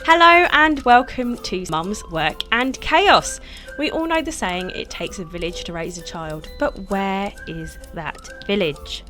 Hello and welcome to Mum's Work and Chaos. We all know the saying, it takes a village to raise a child, but where is that village?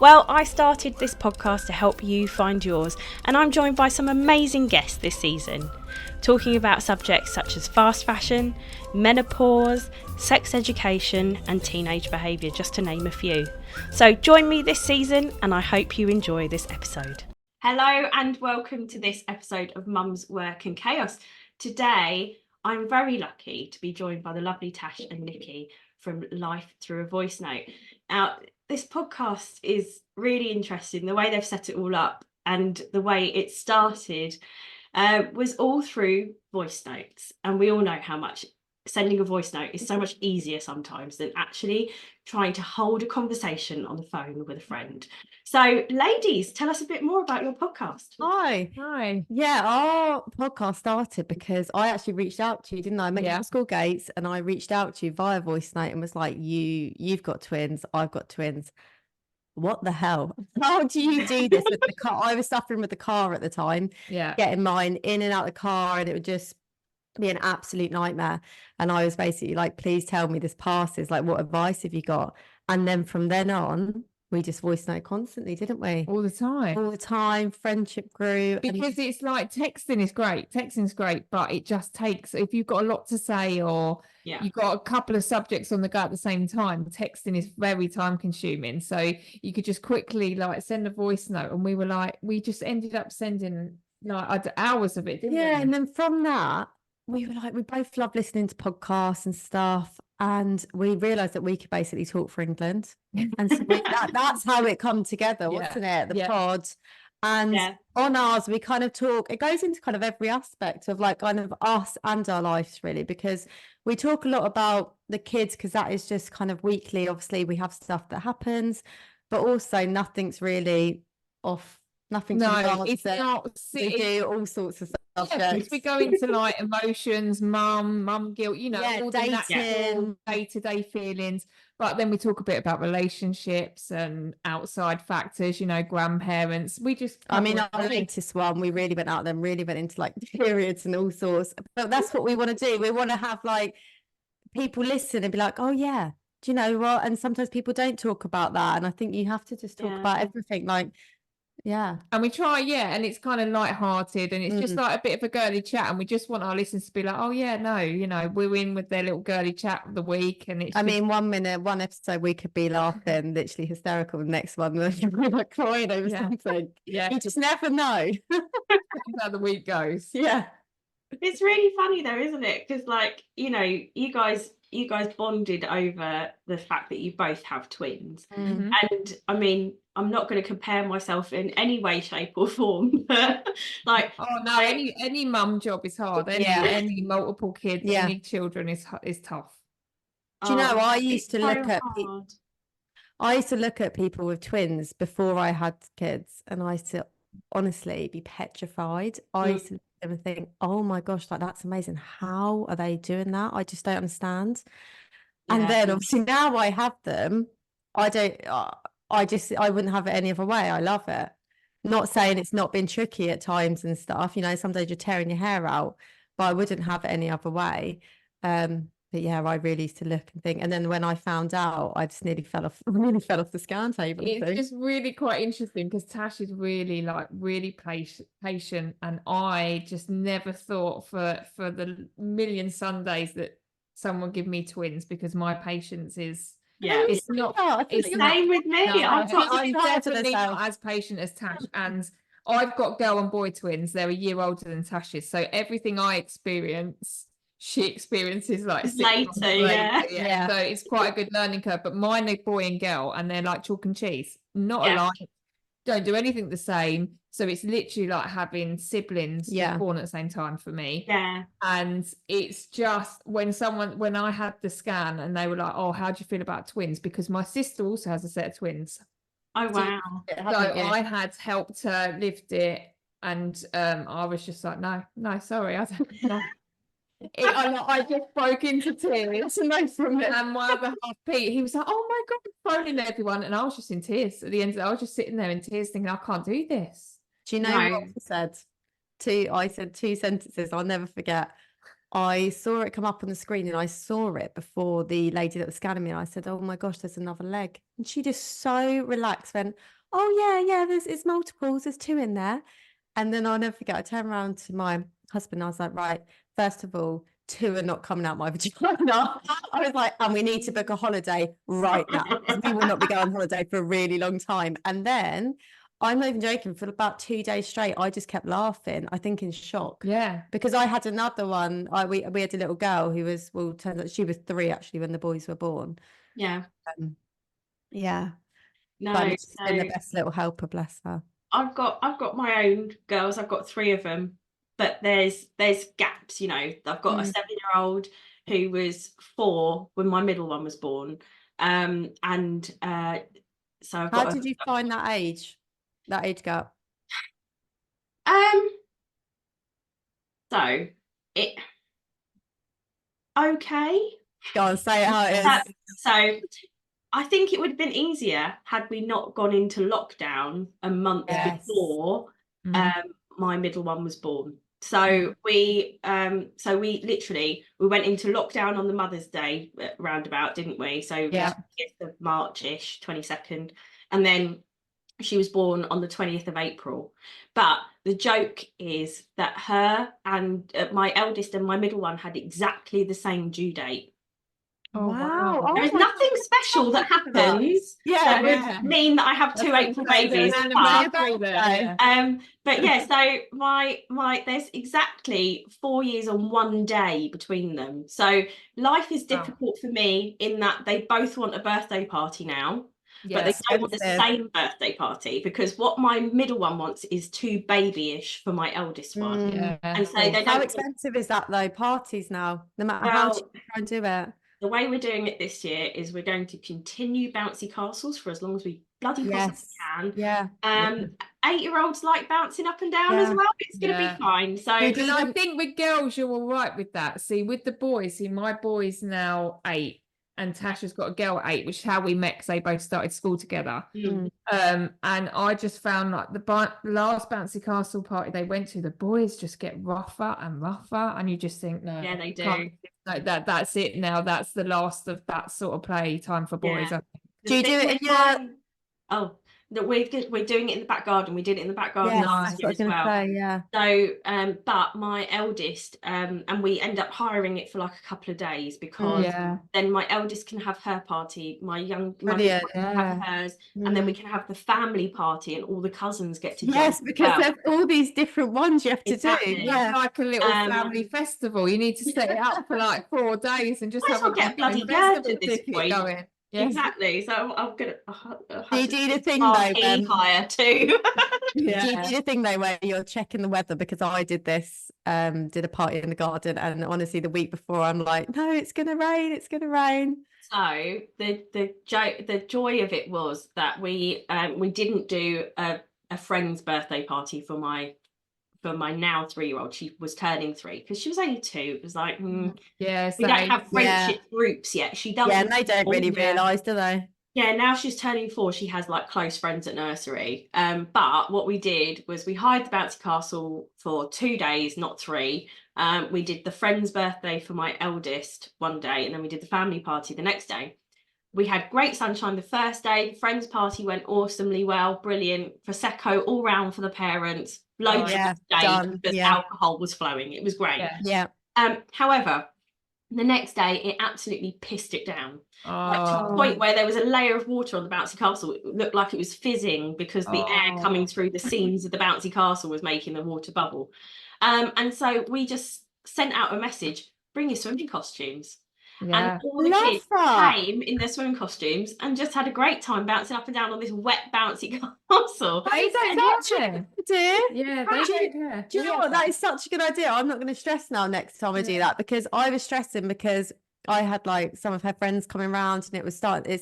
Well, I started this podcast to help you find yours, and I'm joined by some amazing guests this season, talking about subjects such as fast fashion, menopause, sex education and teenage behaviour, just to name a few. So join me this season and I hope you enjoy this episode. Hello and welcome to this episode of Mum's Work and Chaos. Today, I'm very lucky to be joined by the lovely Tash and Nikki from Life Through a Voice Note. Now, this podcast is really interesting. The way they've set it all up and the way it started was all through voice notes. And we all know how much sending a voice note is so much easier sometimes than actually trying to hold a conversation on the phone with a friend. So, ladies, tell us a bit more about your podcast. Hi. Yeah, our podcast started because I actually reached out to you, didn't I? I met you at school gates and I reached out to you via voice note and was like, you've got twins, I've got twins. What the hell? How do you do this with the car? I was suffering with the car at the time, getting mine in and out of the car, and it would just be an absolute nightmare. And I was basically like, please tell me this passes, like what advice have you got? And then from then on, we just voice note constantly, didn't we? All the time. Friendship grew. Because it's like texting is great, but it just takes, if you've got a lot to say or you've got a couple of subjects on the go at the same time, texting is very time consuming. So you could just quickly like send a voice note, and we just ended up sending like hours of it, didn't we? And then from that, we were like, we both love listening to podcasts and stuff. And we realised that we could basically talk for England. And so that's how it come together, wasn't it? The pod. And on ours, we kind of talk, it goes into kind of every aspect of like kind of us and our lives, really, because we talk a lot about the kids, because that is just kind of weekly. Obviously, we have stuff that happens, but also nothing's really off. Nothing's it's not. We do all sorts of stuff. We go into like emotions, mum guilt, all dating, the day-to-day feelings. But then we talk a bit about relationships and outside factors, grandparents. Our latest one, we really went out there and really went into like periods and all sorts. But that's what we want to do. We want to have like people listen and be like, oh yeah, do you know what? And sometimes people don't talk about that. And I think you have to just talk about everything, like. Yeah, and we try, and it's kind of light-hearted, and it's just like a bit of a girly chat, and we just want our listeners to be like, oh yeah, no, we're in with their little girly chat of the week. And it's mean, 1 minute, one episode we could be laughing, literally hysterical, the next one we're like crying over something. You just never know. How the week goes. It's really funny though, isn't it? Because like, you guys bonded over the fact that you both have twins. And I mean, I'm not going to compare myself in any way, shape or form, but like, oh no, any mum job is hard. Any multiple kids, any children is tough. Do you know, I used to look at people with twins before I had kids, and I used to honestly be petrified. I used to look at them and think, oh my gosh, like that's amazing. How are they doing that? I just don't understand. And then obviously now I have them, I wouldn't have it any other way. I love it. Not saying it's not been tricky at times and stuff, some days you're tearing your hair out, but I wouldn't have it any other way. But I really used to look and think. And then when I found out, I just nearly fell off the scan table. It's just really quite interesting because Tash is really patient, and I just never thought for the million Sundays that someone give me twins, because my patience is it's not. It's the same with me. I'm definitely not as patient as Tash, and I've got girl and boy twins. They're a year older than Tash's, so everything I experience, she experiences like later. So it's quite a good learning curve. But mine are boy and girl, and they're like chalk and cheese, not alike. Don't do anything the same. So it's literally like having siblings born at the same time for me. And it's just when I had the scan and they were like, oh, how do you feel about twins? Because my sister also has a set of twins. Oh, wow. So I had helped her lift it, and I was just like, no, sorry, I don't know. I just broke into tears. And my other half, Pete, he was like, oh my God, phoning everyone. And I was just in tears at the end. I was just sitting there in tears thinking, I can't do this. Do you know what he said I said two sentences I'll never forget. I saw it come up on the screen and I saw it before the lady that was scanning me. And I said, oh my gosh, there's another leg. And she just so relaxed, went, oh yeah, it's multiples. There's two in there. And then I'll never forget, I turned around to my husband. I was like, right, first of all, two are not coming out my vagina. I was like, and we need to book a holiday right now. We will not be going on holiday for a really long time. And then I'm not even joking, for about 2 days straight, I just kept laughing, I think in shock. Yeah. Because I had another one. We had a little girl who was, well, turns out she was 3 actually when the boys were born. Yeah. Yeah. No, But she's so been the best little helper, bless her. I've got my own girls. I've got 3 of them, but there's gaps, you know. I've got a 7-year-old who was 4 when my middle one was born. So I've got How did you find that age gap? So it okay. Go on, say it how it is. So I think it would have been easier had we not gone into lockdown a month before my middle one was born. So we literally went into lockdown on the Mother's Day roundabout, didn't we? So 5th of March-ish, 22nd, and then she was born on the 20th of April. But the joke is that her and my eldest and my middle one had exactly the same due date. Oh, wow. There's nothing special that happens that would mean that I have 2 April babies. But yeah, so my there's exactly 4 years and 1 day between them. So life is difficult for me in that they both want a birthday party now. But they don't want the same birthday party, because what my middle one wants is too babyish for my eldest one. And so they don't. How expensive is that though, parties now, no matter how you try and do it? The way we're doing it this year is we're going to continue bouncy castles for as long as we bloody possibly can. 8-year-olds like bouncing up and down as well. It's going to be fine. So, and I think with girls you're all right with that. See, with the boys, my boy's now 8. And Tash has got a girl at 8, which is how we met, because they both started school together. And I just found like the last bouncy castle party they went to, the boys just get rougher and rougher, and you just think, no, yeah, they do. Like that's it now. That's the last of that sort of play time for boys. Yeah. Do you do it in your? Oh, no, we're doing it in the back garden. We did it in the back garden last year as well. So, but my eldest, and we end up hiring it for like a couple of days, because then my eldest can have her party, my young can have hers, and then we can have the family party, and all the cousins get to because there's all these different ones you have to do. Yeah, like a little family festival. You need to set it up for like 4 days and just have a bloody festival ticket going. Yes. Exactly. So I'm gonna. Do you do the thing though? Hire too. Do you do the thing though where you're checking the weather? Because I did this, did a party in the garden, and honestly, the week before, I'm like, no, it's gonna rain. It's gonna rain. So the joy of it was that we didn't do a friend's birthday party for my now 3-year-old. She was turning 3 because she was only 2. It was like, we don't have friendship groups yet. She doesn't. Yeah, and they don't really realise, do they? Yeah, now she's turning 4. She has like close friends at nursery. But what we did was we hired the bouncy castle for 2 days, not 3. We did the friend's birthday for my eldest one day, and then we did the family party the next day. We had great sunshine the first day. The friends party went awesomely well, brilliant. Prosecco all round for the parents. Loads of steak because alcohol was flowing. It was great. However, the next day it absolutely pissed it down. Like, to the point where there was a layer of water on the bouncy castle. It looked like it was fizzing because the air coming through the seams of the bouncy castle was making the water bubble. And so we just sent out a message: bring your swimming costumes. And all the kids came in their swimming costumes and just had a great time bouncing up and down on this wet bouncy castle. They don't care. Yeah, they don't care. Do you know what? That is such a good idea. I'm not going to stress now next time I do that, because I was stressing because I had like some of her friends coming around, and it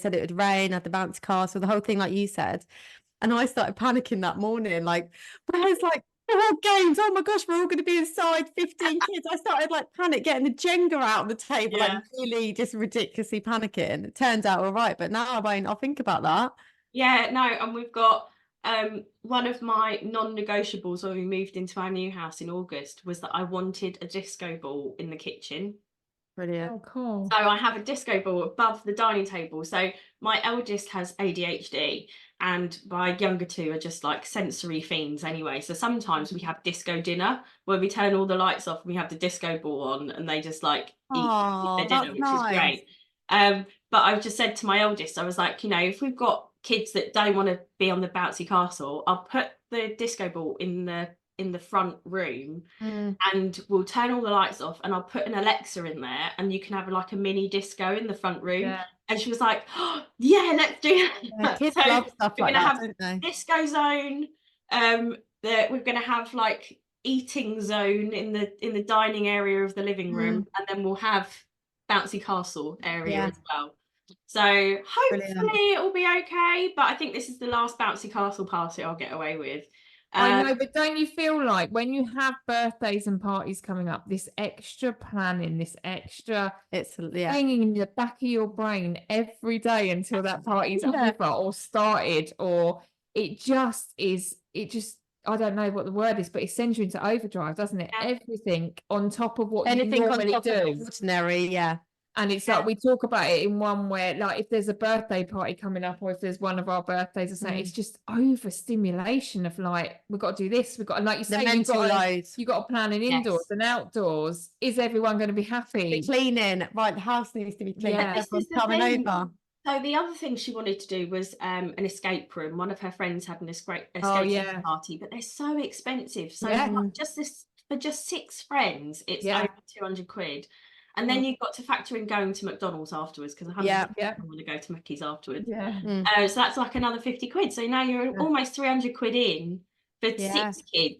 said it would rain at the bouncy castle, the whole thing like you said. And I started panicking that morning, like, where's like all games? Oh my gosh, we're all going to be inside, 15 kids. I started like panic getting the Jenga out of the table, like really just ridiculously panicking. It turned out all right, but now I'll think about that. Yeah, no, and we've got one of my non-negotiables when we moved into our new house in August was that I wanted a disco ball in the kitchen. Brilliant. Oh, cool. So I have a disco ball above the dining table. So my eldest has ADHD and my younger two are just like sensory fiends anyway. So sometimes we have disco dinner where we turn all the lights off and we have the disco ball on and they just like eat their dinner, which is great. But I've just said to my eldest, I was like, if we've got kids that don't want to be on the bouncy castle, I'll put the disco ball in the front room and we'll turn all the lights off and I'll put an Alexa in there and you can have like a mini disco in the front room. Yeah. And she was like, oh, yeah, let's do that. Kids So love stuff we're like gonna that, have don't they? disco zone. We're gonna have like eating zone in the dining area of the living room, and then we'll have bouncy castle area as well. So hopefully it'll be okay. But I think this is the last bouncy castle party I'll get away with. I know, but don't you feel like when you have birthdays and parties coming up, this extra planning, this extra hanging in the back of your brain every day until that party's over or started, or it just, I don't know what the word is, but it sends you into overdrive, doesn't it? Everything on top of what you normally do. Ordinary, And it's like we talk about it in one where, like, if there's a birthday party coming up or if there's one of our birthdays or something, it's just overstimulation of like, we've got to do this, we've got to, like you say, you've got to plan an indoors and outdoors. Is everyone going to be happy? The cleaning, right, the house needs to be clean. Everyone's coming over. So the other thing she wanted to do was an escape room. One of her friends had an escape room party, but they're so expensive. So for just 6 friends, it's over 200 quid. And then you've got to factor in going to McDonald's afterwards because I want to go to Mickey's afterwards. So that's like another 50 quid. So now you're almost 300 quid in for 6 kids.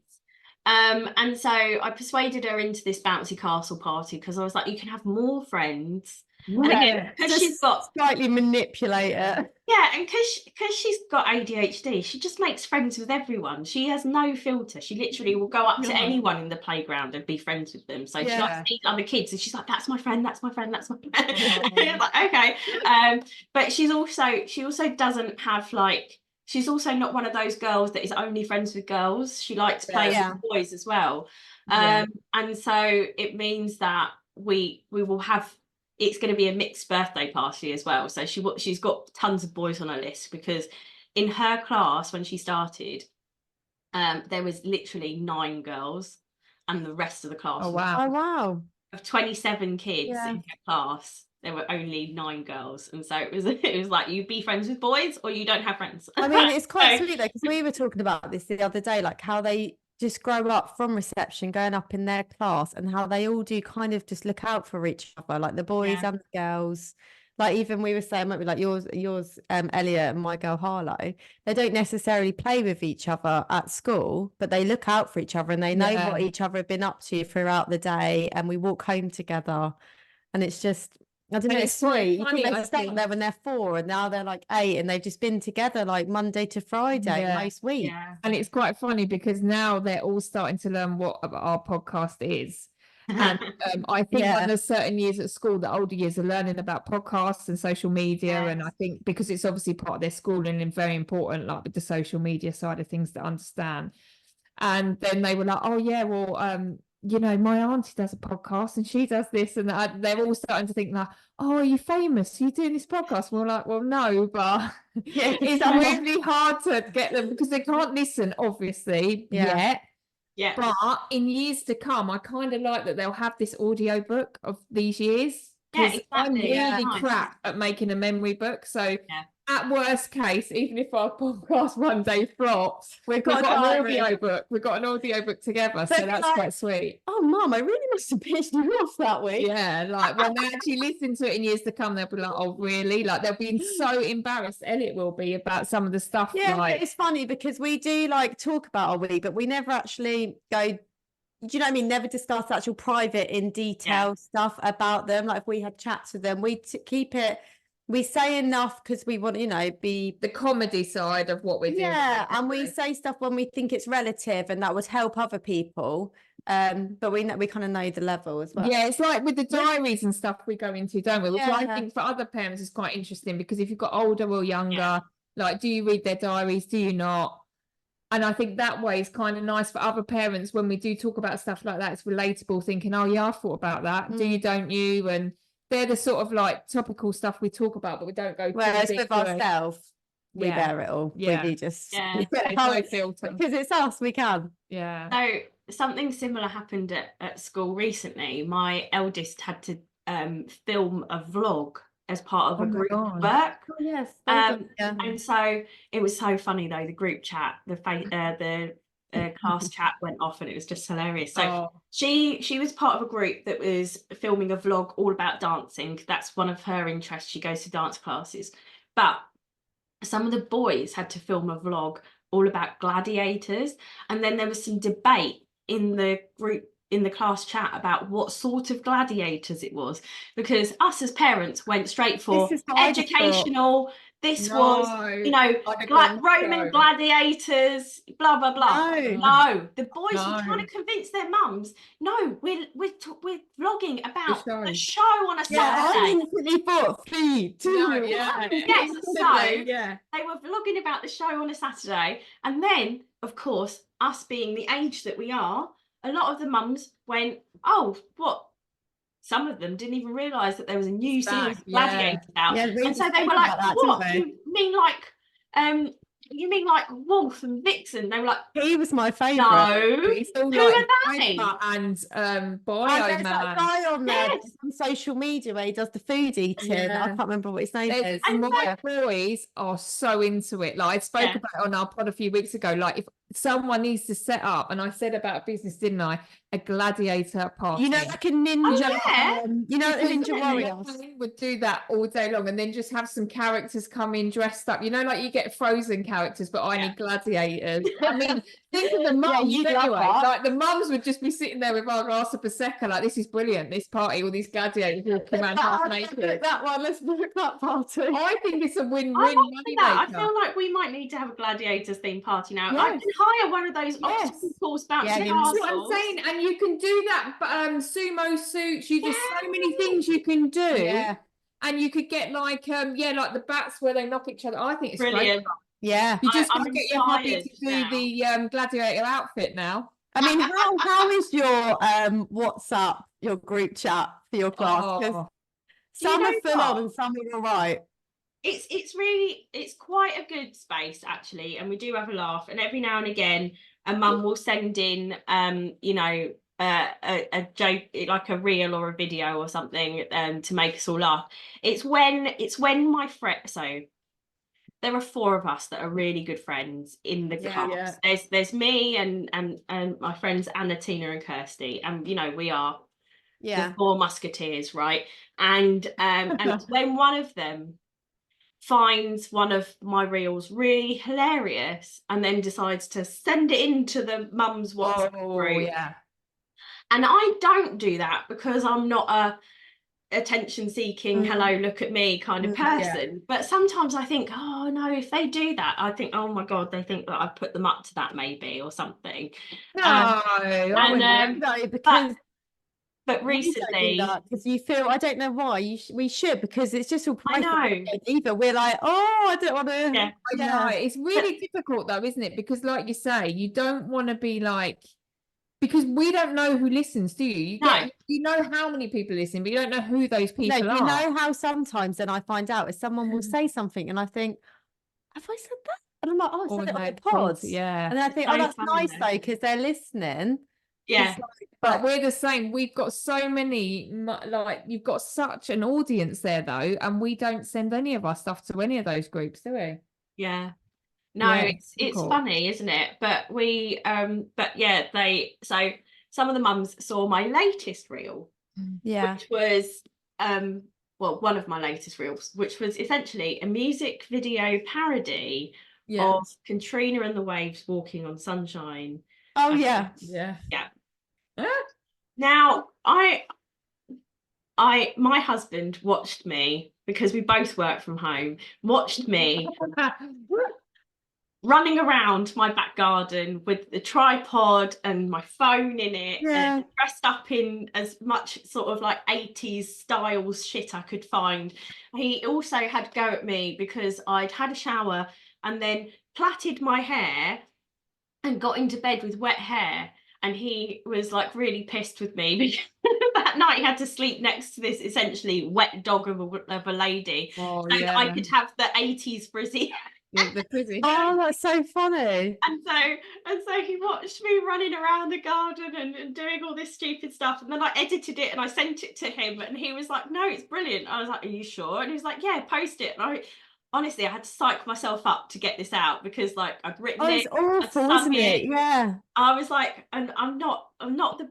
And so I persuaded her into this bouncy castle party because I was like, you can have more friends. And again, because she's got slightly manipulate it. Yeah, and because she's got ADHD, she just makes friends with everyone. She has no filter. She literally will go up to anyone in the playground and be friends with them. So she likes to meet other kids, and she's like, "That's my friend. That's my friend. That's my friend." It's like, okay, but she also doesn't have like. She's also not one of those girls that is only friends with girls. She likes playing with boys as well, and so it means that we will have. It's going to be a mixed birthday party as well. So she's got tons of boys on her list because in her class when she started, there was literally 9 girls, and the rest of the class. Wow! Of 27 kids in her class, there were only 9 girls, and so it was like you be friends with boys or you don't have friends. I mean, it's quite sweet though because we were talking about this the other day, like how they just grow up from reception going up in their class and how they all do kind of just look out for each other, like the boys and the girls. Like even we were saying, might be like yours Elliot and my girl Harlow, they don't necessarily play with each other at school, but they look out for each other and they know what each other have been up to throughout the day, and we walk home together, and it's just I don't know, it's sweet. You think they start there when they're 4 and now they're like 8 and they've just been together like Monday to Friday most weeks. Yeah. And it's quite funny because now they're all starting to learn what our podcast is. And I think when there's certain years at school, the older years are learning about podcasts and social media. And I think because it's obviously part of their schooling and very important, like with the social media side of things to understand. And then they were like, oh yeah, well, you know, my auntie does a podcast and she does this, and they're all starting to think like, oh, are you famous? Are you doing this podcast? We're like, well, no, but it's really hard to get them because they can't listen, obviously, yet. Yeah. But in years to come, I kind of like that they'll have this audio book of these years. Because I'm really crap at making a memory book. So at worst case, even if our podcast one day flops, we've got an audio book. We've got an audio book together, so that's like, quite sweet. Oh, Mum, I really must have pissed you off that week. Yeah, like when they actually listen to it in years to come, they'll be like, "Oh, really?" Like they'll be so embarrassed. Elliot will be about some of the stuff. Yeah, like... it's funny because we do like talk about our week, but we never actually go. Do you know what I mean? Never discuss actual private in detail stuff about them. Like if we had chats with them, we keep it. We say enough because we want, you know, be the comedy side of what we're doing. Yeah, and we say stuff when we think it's relative and that would help other people. But we kind of know the level as well. Yeah, it's like with the diaries and stuff we go into, don't we? Which I think for other parents is quite interesting because if you've got older or younger, like, do you read their diaries? Do you not? And I think that way is kind of nice for other parents when we do talk about stuff like that. It's relatable, thinking, oh yeah, I thought about that. Do you, don't you? And they're the sort of like topical stuff we talk about, but we don't go. Whereas with ourselves, we Yeah. bear it all. Yeah. We just There's no filter. because it's us, we can. Yeah. So something similar happened at school recently. My eldest had to film a vlog as part of a group work. Oh, yes. And so it was so funny though, the group chat, the class chat went off, and it was just hilarious. So she was part of a group that was filming a vlog all about dancing. That's one of her interests. She goes to dance classes. But some of the boys had to film a vlog all about gladiators, and then there was some debate in the group, in the class chat, about what sort of gladiators it was, because us as parents went straight for educational. This was, you know, Roman gladiators, blah blah blah. No, the boys were trying to convince their mums. No, we're vlogging about a show on a Saturday. I instantly thought feed too. Yes, so they were vlogging about the show on a Saturday, and then of course, us being the age that we are, a lot of the mums went, oh, what? Some of them didn't even realise that there was a new series of gladiators out. And so they were like, what? You mean like Wolf and Vixen? They were like, he was my favourite. No, who are they? And Bio there's Man. that guy on there on social media where he does the food eating. I can't remember what his name is. And my boys are so into it. Like I spoke about it on our pod a few weeks ago. Like if someone needs to set up, and I said about business, didn't I? A gladiator party. You know, like a ninja. You know, a ninja warriors would do that all day long, and then just have some characters come in dressed up. You know, like you get Frozen characters, but I need gladiators. I mean, think of the mums anyway. Like the mums would just be sitting there with our glass of prosecco, like this is brilliant. This party, all these gladiators walking around half naked. That one, let's book that party. I think it's a win-win money maker. I feel like we might need to have a gladiators themed party now. I can hire one of those obstacle course bouncing castles. That's what I'm saying, and you can do that. Sumo suits. There's so many things you can do. Yeah. And you could get like like the bats where they knock each other. I think it's brilliant. Great. Yeah, you just got to get your hubby to do the gladiator outfit now. I mean, how is your WhatsApp, your group chat for your class? Some are full on and some are all right. It's quite a good space actually, and we do have a laugh. And every now and again, a mum will send in a joke, like a reel or a video or something, to make us all laugh. It's when my friend, so there are 4 of us that are really good friends in the class. There's me and my friends Anna, Tina and Kirsty, and you know we are the 4 musketeers, right? And when one of them finds one of my reels really hilarious and then decides to send it into the mum's WhatsApp group. And I don't do that because I'm not a attention seeking, hello, look at me kind of person. But sometimes I think, oh no, if they do that, I think, oh my God, they think that I've put them up to that maybe or something. But recently, because you feel, I don't know why we should, because it's just all I know. Either we're like, oh, I don't want to. It's really difficult though, isn't it? Because like you say, you don't want to be like, because we don't know who listens, do you? You know how many people listen, but you don't know who those people are. You know how sometimes then I find out if someone will say something and I think, have I said that? And I'm like, oh, I said it on the pod. And then I think, oh, that's nice though, because they're listening. But we're the same. We've got so many, like you've got such an audience there though, and we don't send any of our stuff to any of those groups, do we? It's funny, isn't it? But so some of the mums saw my latest reel, which was one of my latest reels, which was essentially a music video parody of Katrina and the Waves walking on sunshine. Now my husband watched me, because we both work from home, watched me running around my back garden with the tripod and my phone in it, and dressed up in as much sort of like 80s styles shit I could find. He also had to go at me because I'd had a shower and then plaited my hair and got into bed with wet hair. And he was like really pissed with me because that night he had to sleep next to this essentially wet dog of a lady. Oh, So yeah. I could have the 80s frizzy. The frizzy. Oh, that's so funny. And so he watched me running around the garden and doing all this stupid stuff. And then I edited it and I sent it to him. And he was like, no, it's brilliant. I was like, are you sure? And he was like, yeah, post it. And honestly, I had to psych myself up to get this out because like I'd written It's it, I'd awful, sung isn't it? Yeah. I was like, and I'm not the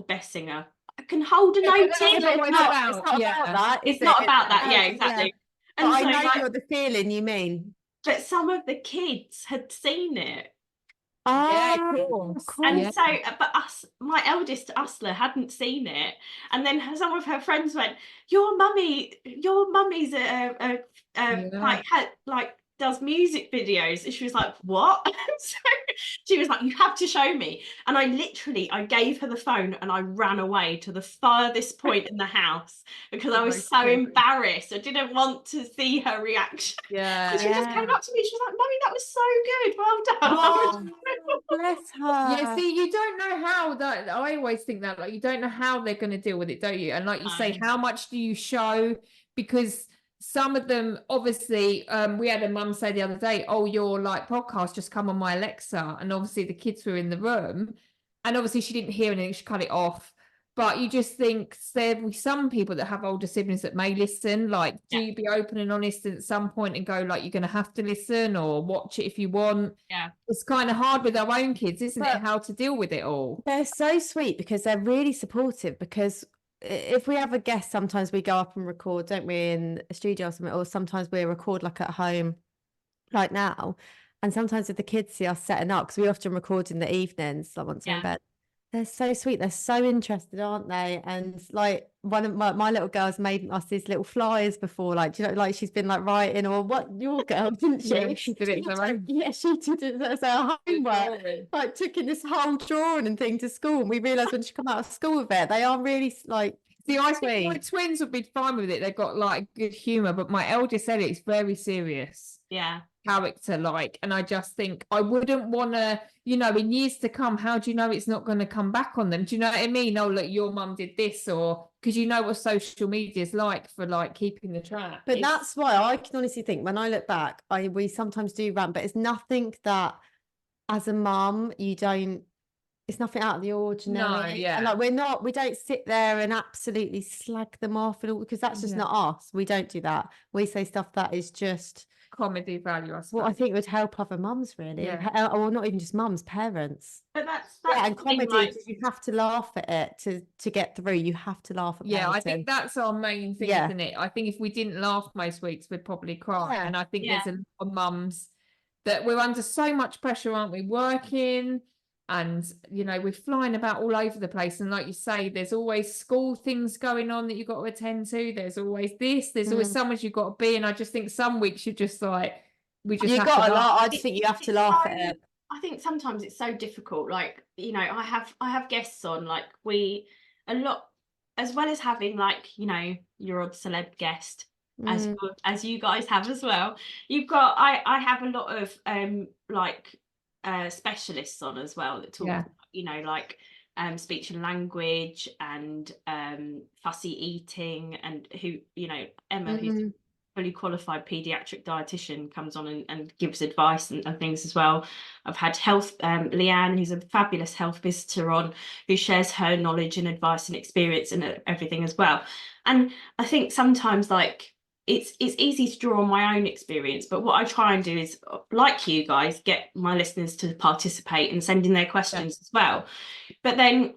best singer. I can hold a note in. It's not about that. It's not about that. Yeah, Yeah. exactly. But And I so know like, you're the feeling you mean. but some of the kids had seen it. Yeah, Oh, of course. And Yeah. so, but my eldest Usla hadn't seen it, and then some of her friends went, your mummy's like does music videos," and she was like, "What?" So she was like, "You have to show me." And I gave her the phone and I ran away to the farthest point in the house because I was so embarrassed. I didn't want to see her reaction. Yeah. And she just came up to me. She was like, "Mummy, that was so good. Well done." Oh, bless her. Yeah, see, you don't know how that. I always think that, like, you don't know how they're going to deal with it, don't you? And like you say, how much do you show? Because some of them, obviously, we had a mum say the other day, "Oh, your like podcast just come on my Alexa," and obviously the kids were in the room, and obviously she didn't hear anything. She cut it off. But you just think there'll be some people that have older siblings that may listen. Like, do you be open and honest at some point and go, like, you're going to have to listen or watch it if you want? Yeah. It's kind of hard with our own kids, isn't it? How to deal with it all. They're so sweet because they're really supportive. Because if we have a guest, sometimes we go up and record, don't we, in a studio or something, or sometimes we record like at home, like now. And sometimes if the kids see us setting up, because we often record in the evenings, like once we're in bed. They're so sweet. They're so interested, aren't they? And like one of my little girls made us these little flyers before, like, do you know, like she's been like writing, or what, your girl, didn't she? Yeah, she did it for her. Yeah, she did it as her homework. Like took in this whole drawing and thing to school. And we realised when she come out of school with it, they are really like, see, I think my twins would be fine with it. They've got like good humour, but my eldest said it's very serious. Yeah. Character like, and I just think I wouldn't want to, you know, in years to come, how do you know it's not going to come back on them? Do you know what I mean? Oh, look, your mum did this, or because you know what social media is like for like keeping the track. But that's why I can honestly think when I look back, we sometimes do rant, but it's nothing that as a mum you don't. It's nothing out of the ordinary. No, yeah. And like we don't sit there and absolutely slag them off and all, because that's just not us. We don't do that. We say stuff that is just comedy value, I suppose. Well, I think it would help other mums, really. Or not even just mums, parents. But that's and comedy, because you have to laugh at it to get through. You have to laugh at I think that's our main thing, isn't it? I think if we didn't laugh most weeks, we'd probably cry. And I think there's a lot of mums that we're under so much pressure, aren't we? Working, and you know, we're flying about all over the place, and like you say, there's always school things going on that you've got to attend to. There's always this, there's always somewhere you've got to be, and I just think some weeks you're just like, you've got a lot. I just think you have to laugh at it. I think sometimes it's so difficult. Like, you know, I have guests on, like a lot, as well as having like, you know, your odd celeb guest, as you guys have as well. You've got I have a lot of specialists on as well that talk about, you know, like speech and language and fussy eating, and who, you know, Emma, who's a fully qualified pediatric dietitian, comes on and gives advice and things as well. I've had Leanne, who's a fabulous health visitor, on, who shares her knowledge and advice and experience and everything as well. And I think sometimes like it's easy to draw on my own experience, but what I try and do is, like you guys, get my listeners to participate and send in their questions as well. But then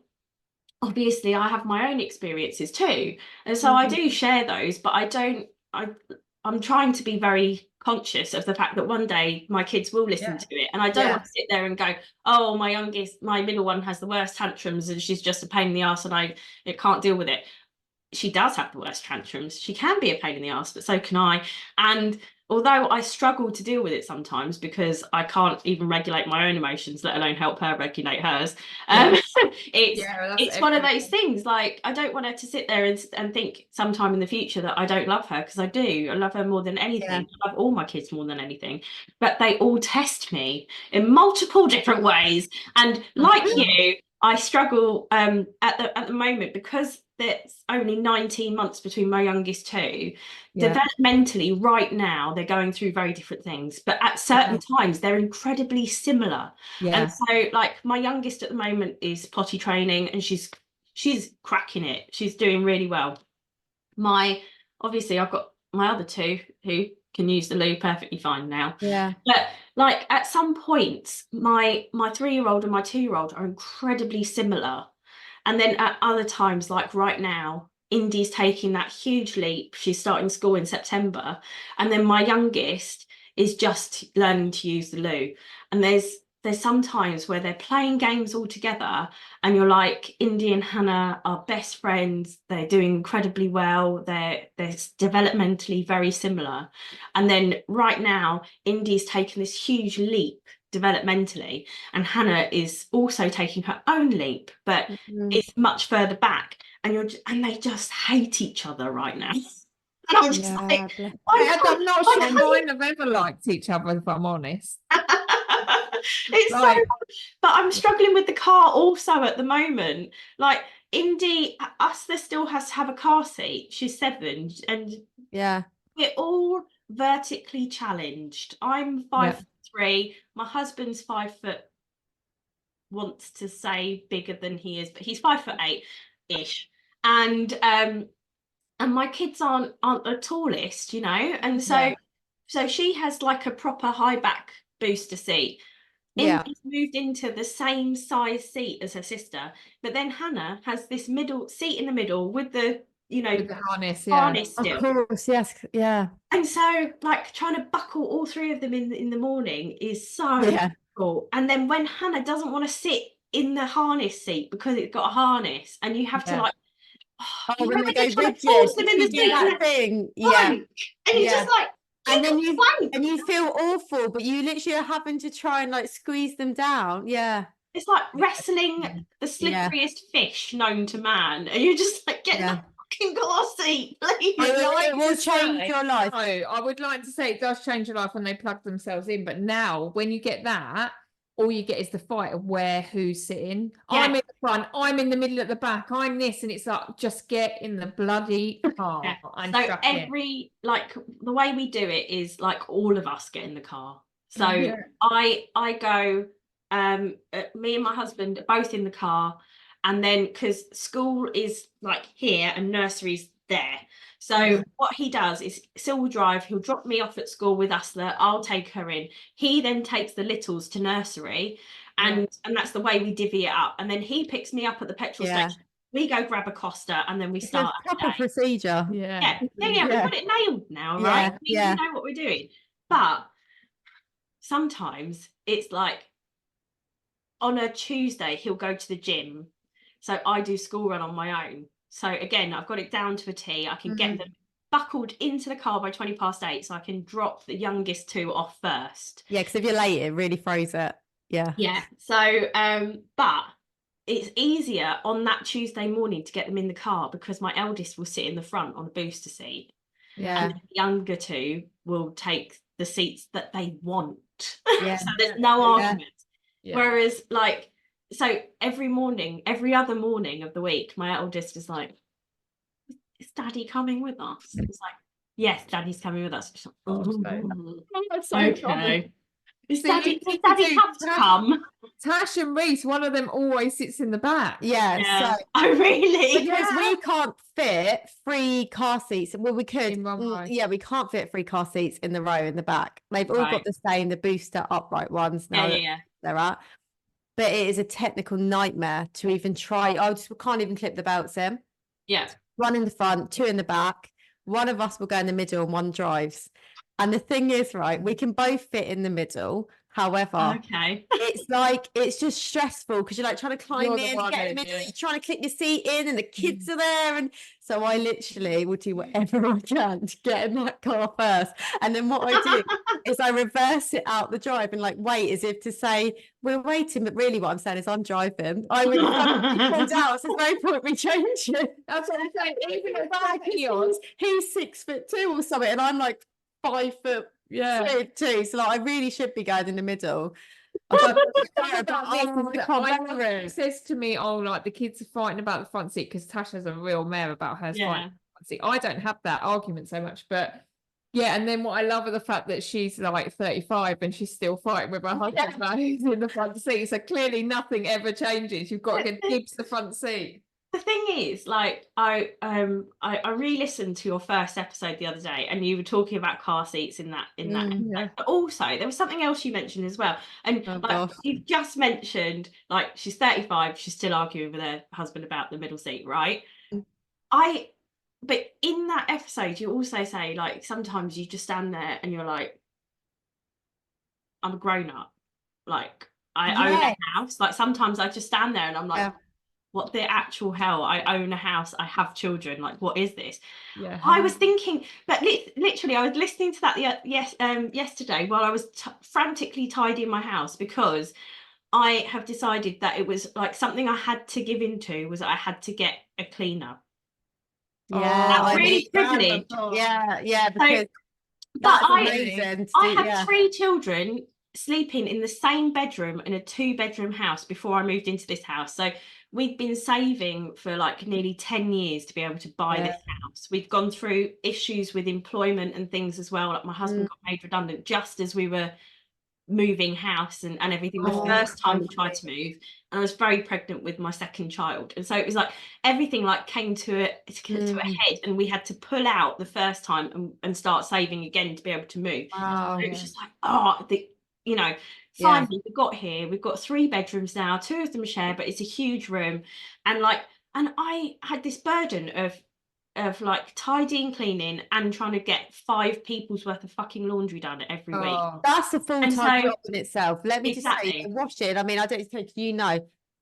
obviously I have my own experiences too, and so I do share those, but I'm trying to be very conscious of the fact that one day my kids will listen to it, and I don't want to sit there and go, oh, my middle one has the worst tantrums and she's just a pain in the ass and I can't deal with it. she does have the worst tantrums. She can be a pain in the ass, but so can I. And although I struggle to deal with it sometimes because I can't even regulate my own emotions, let alone help her regulate hers, it's one of those things. Like, I don't want her to sit there and think sometime in the future that I don't love her, because I do. I love her more than anything. I love all my kids more than anything. But they all test me in multiple different ways. And like you, I struggle at the moment, because there's only 19 months between my youngest two. Developmentally, right now, they're going through very different things, but at certain times they're incredibly similar. And so, like, my youngest at the moment is potty training, and she's cracking it. She's doing really well. Obviously I've got my other two who can use the loo perfectly fine now. But like, at some points, my 3-year-old and my 2-year-old are incredibly similar. And then at other times, like right now, Indy's taking that huge leap. She's starting school in September. And then my youngest is just learning to use the loo. And there's some times where they're playing games all together, and you're like, Indy and Hannah are best friends. They're doing incredibly well. They're developmentally very similar. And then right now, Indy's taken this huge leap developmentally, and Hannah is also taking her own leap, but it's much further back, and they just hate each other right now. And I'm just like, I'm not sure mine have ever liked each other, if I'm honest. It's like, so, but I'm struggling with the car also at the moment. Like, Indy, Uster still has to have a car seat. She's 7, and we're all vertically challenged. I'm 5'3". My husband's 5 foot. Wants to say bigger than he is, but he's 5'8" and my kids aren't the tallest, and so she has like a proper high back booster seat. Indy's moved into the same size seat as her sister, but then Hannah has this middle seat in the middle with the with the harness still. Of course, yes, And so, like, trying to buckle all 3 of them in the morning is so difficult. And then when Hannah doesn't want to sit in the harness seat because it's got a harness, and you have to like, when they go rigid, force them in the seat, that thing, and you're just like, and then you feel awful, but you literally are having to try and like squeeze them down. It's like wrestling the slipperiest fish known to man, and you're just like, get that fucking car seat, please. It will change your life. No, I would like to say it does change your life when they plug themselves in, but now when you get that, all you get is the fight of who's sitting. I'm in the front, I'm in the middle at the back, I'm this, and it's like, just get in the bloody car. And so the way we do it is like, all of us get in the car. So I go, me and my husband are both in the car, and then, because school is like here and nursery's there, so what he does is Sil will drive, he'll drop me off at school with Uster, I'll take her in, he then takes the littles to nursery, and that's the way we divvy it up, and then he picks me up at the petrol station, we go grab a Costa, and then we start a proper procedure. We've got it nailed now, right? We know what we're doing. But sometimes it's like, on a Tuesday he'll go to the gym, so I do school run on my own. So again, I've got it down to a T. I can get them buckled into the car by 8:20, so I can drop the youngest 2 off first. Because if you're late, it really throws it. So but it's easier on that Tuesday morning to get them in the car, because my eldest will sit in the front on a booster seat, and the younger 2 will take the seats that they want. So there's no argument. Whereas, like, so every other morning of the week, my eldest is like, is Daddy coming with us? It's like, yes, Daddy's coming with us. That's so okay. Is Daddy have to come? Tash and Reese, one of them always sits in the back. So, oh really? Because we can't fit 3 car seats. Well, we could. We can't fit 3 car seats in the row in the back. They've all got the same, the booster upright ones now. They're at. But it is a technical nightmare to even try. I just can't even clip the belts in. 1 in the front, 2 in the back. One of us will go in the middle and one drives. And the thing is, right, we can both fit in the middle. However, Okay. it's like, it's just stressful because you're like trying to climb You're the in, one get in, them in, yeah. you're trying to click your seat in, and the kids are there. And so I literally will do whatever I can to get in that car first. And then what I do is I reverse it out the drive and like wait as if to say, we're waiting. But really what I'm saying is I'm driving. I would pulled out. So there's no point me changing. That's what I'm saying. Even if he's 6'2" or something, and I'm like 5'2". So like, I really should be going in the middle. He says to me, "Oh, like the kids are fighting about the front seat," because Tash has a real mare about her fighting about the front seat. I don't have that argument so much, but yeah. And then what I love is the fact that she's like 35 and she's still fighting with her husband about who's in the front seat. So clearly nothing ever changes. You've got to get Gibbs the front seat. The thing is, like, I re-listened to your first episode the other day, and you were talking about car seats in that Yeah. But also there was something else you mentioned as well, and you've just mentioned, like, she's 35, she's still arguing with her husband about the middle seat, right? But in that episode you also say, like, sometimes you just stand there and you're like, I'm a grown-up, like, I own a house. Like, sometimes I just stand there and I'm like, what the actual hell? I own a house, I have children, like, what is this? Yeah. I was thinking, but literally I was listening to that yesterday while I was frantically tidying my house, because I have decided that it was like something I had to give into, was I had to get a cleaner. That's really privileged. Because that's amazing. I had 3 children sleeping in the same bedroom in a 2-bedroom house before I moved into this house. So we'd been saving for like nearly 10 years to be able to buy this house. We've gone through issues with employment and things as well. Like, my husband got made redundant just as we were moving house and everything, the first time we tried to move, and I was very pregnant with my second child, and so it was like everything like came to a head, and we had to pull out the first time and start saving again to be able to move. So it was just like, finally we got here, we've got 3 bedrooms now, 2 of them share, but it's a huge room, and I had this burden of like tidying, cleaning, and trying to get 5 people's worth of fucking laundry done every week. That's a full-time job in itself. Let me just say, washing, I mean, I don't think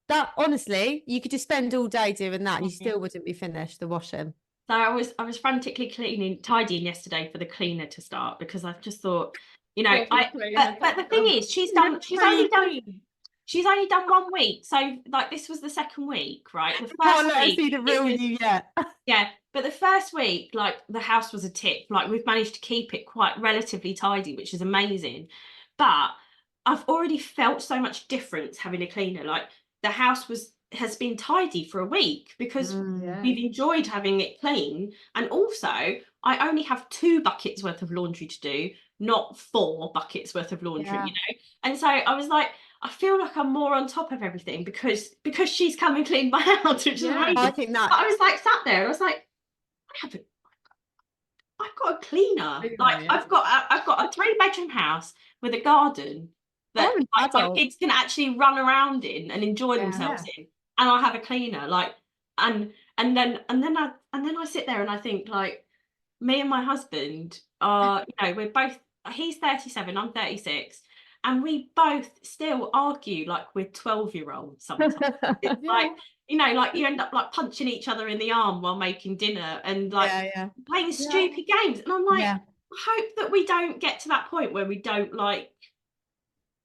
that honestly, you could just spend all day doing that and you still wouldn't be finished, the washing. So I was frantically tidying yesterday for the cleaner to start, because I just thought, but the thing is, she's only done 1 week. So like, this was the second week, right? The first week, see the real you yet. But the first week, like, the house was a tip. Like, we've managed to keep it quite relatively tidy, which is amazing. But I've already felt so much difference having a cleaner. Like, the house has been tidy for a week because we've enjoyed having it clean. And also, I only have 2 buckets worth of laundry to do, not 4 buckets worth of laundry, And so I was like, I feel like I'm more on top of everything because she's come and cleaned my house, which is amazing. I think that. But I was like, sat there and I was like, I've got a cleaner. Like, I've got a 3-bedroom house with a garden that my kids can actually run around in and enjoy themselves in, and I have a cleaner. Like, and then I sit there and I think, like, me and my husband are, we're both. He's 37, I'm 36. And we both still argue like we're 12-year-olds sometimes. It's like, like, you end up like punching each other in the arm while making dinner and like playing stupid games. And I'm like, I hope that we don't get to that point where we don't like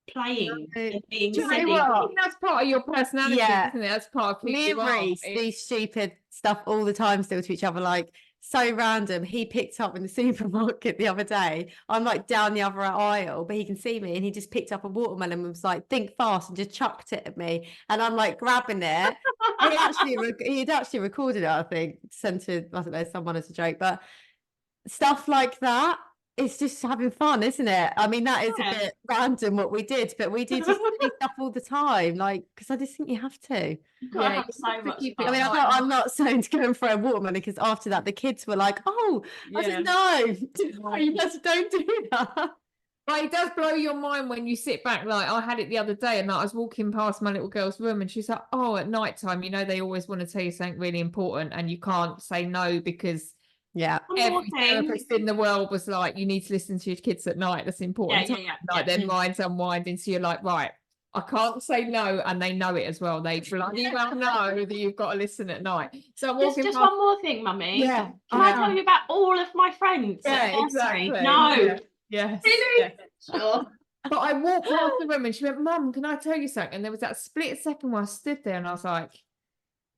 playing and being silly. I think that's part of your personality, isn't it? That's part of who you are. Me and Reese do stupid stuff all the time still to each other, like, so random. He picked up in the supermarket the other day. I'm like down the other aisle, but he can see me, and he just picked up a watermelon and was like, think fast, and just chucked it at me. And I'm like grabbing it. He'd actually recorded it, I think, sent it, I don't know, someone as a joke, but stuff like that. It's just having fun, isn't it? I mean, that is a bit random what we did, but we do just stuff all the time, like, because I just think you have to. Have so much fun. I mean, I'm not saying to go and throw a watermelon, because after that, the kids were like, "Oh," I said, "No, you just don't do that." But it does blow your mind when you sit back. Like, I had it the other day, and I was walking past my little girl's room, and she's like, "Oh, at night time, they always want to tell you something really important, and you can't say no because Yeah. Every therapist in the world was like, you need to listen to your kids at night. That's important. Like their minds unwinding. So you're like, right, I can't say no, and they know it as well. They bloody well know that you've got to listen at night. So I'm walking just past... one more thing, Mummy. Yeah. Can I tell you about all of my friends? Yeah, exactly. No. Yeah. Yes. Really? Yes. Sure. But I walked past the room and she went, Mum, can I tell you something? And there was that split second where I stood there and I was like,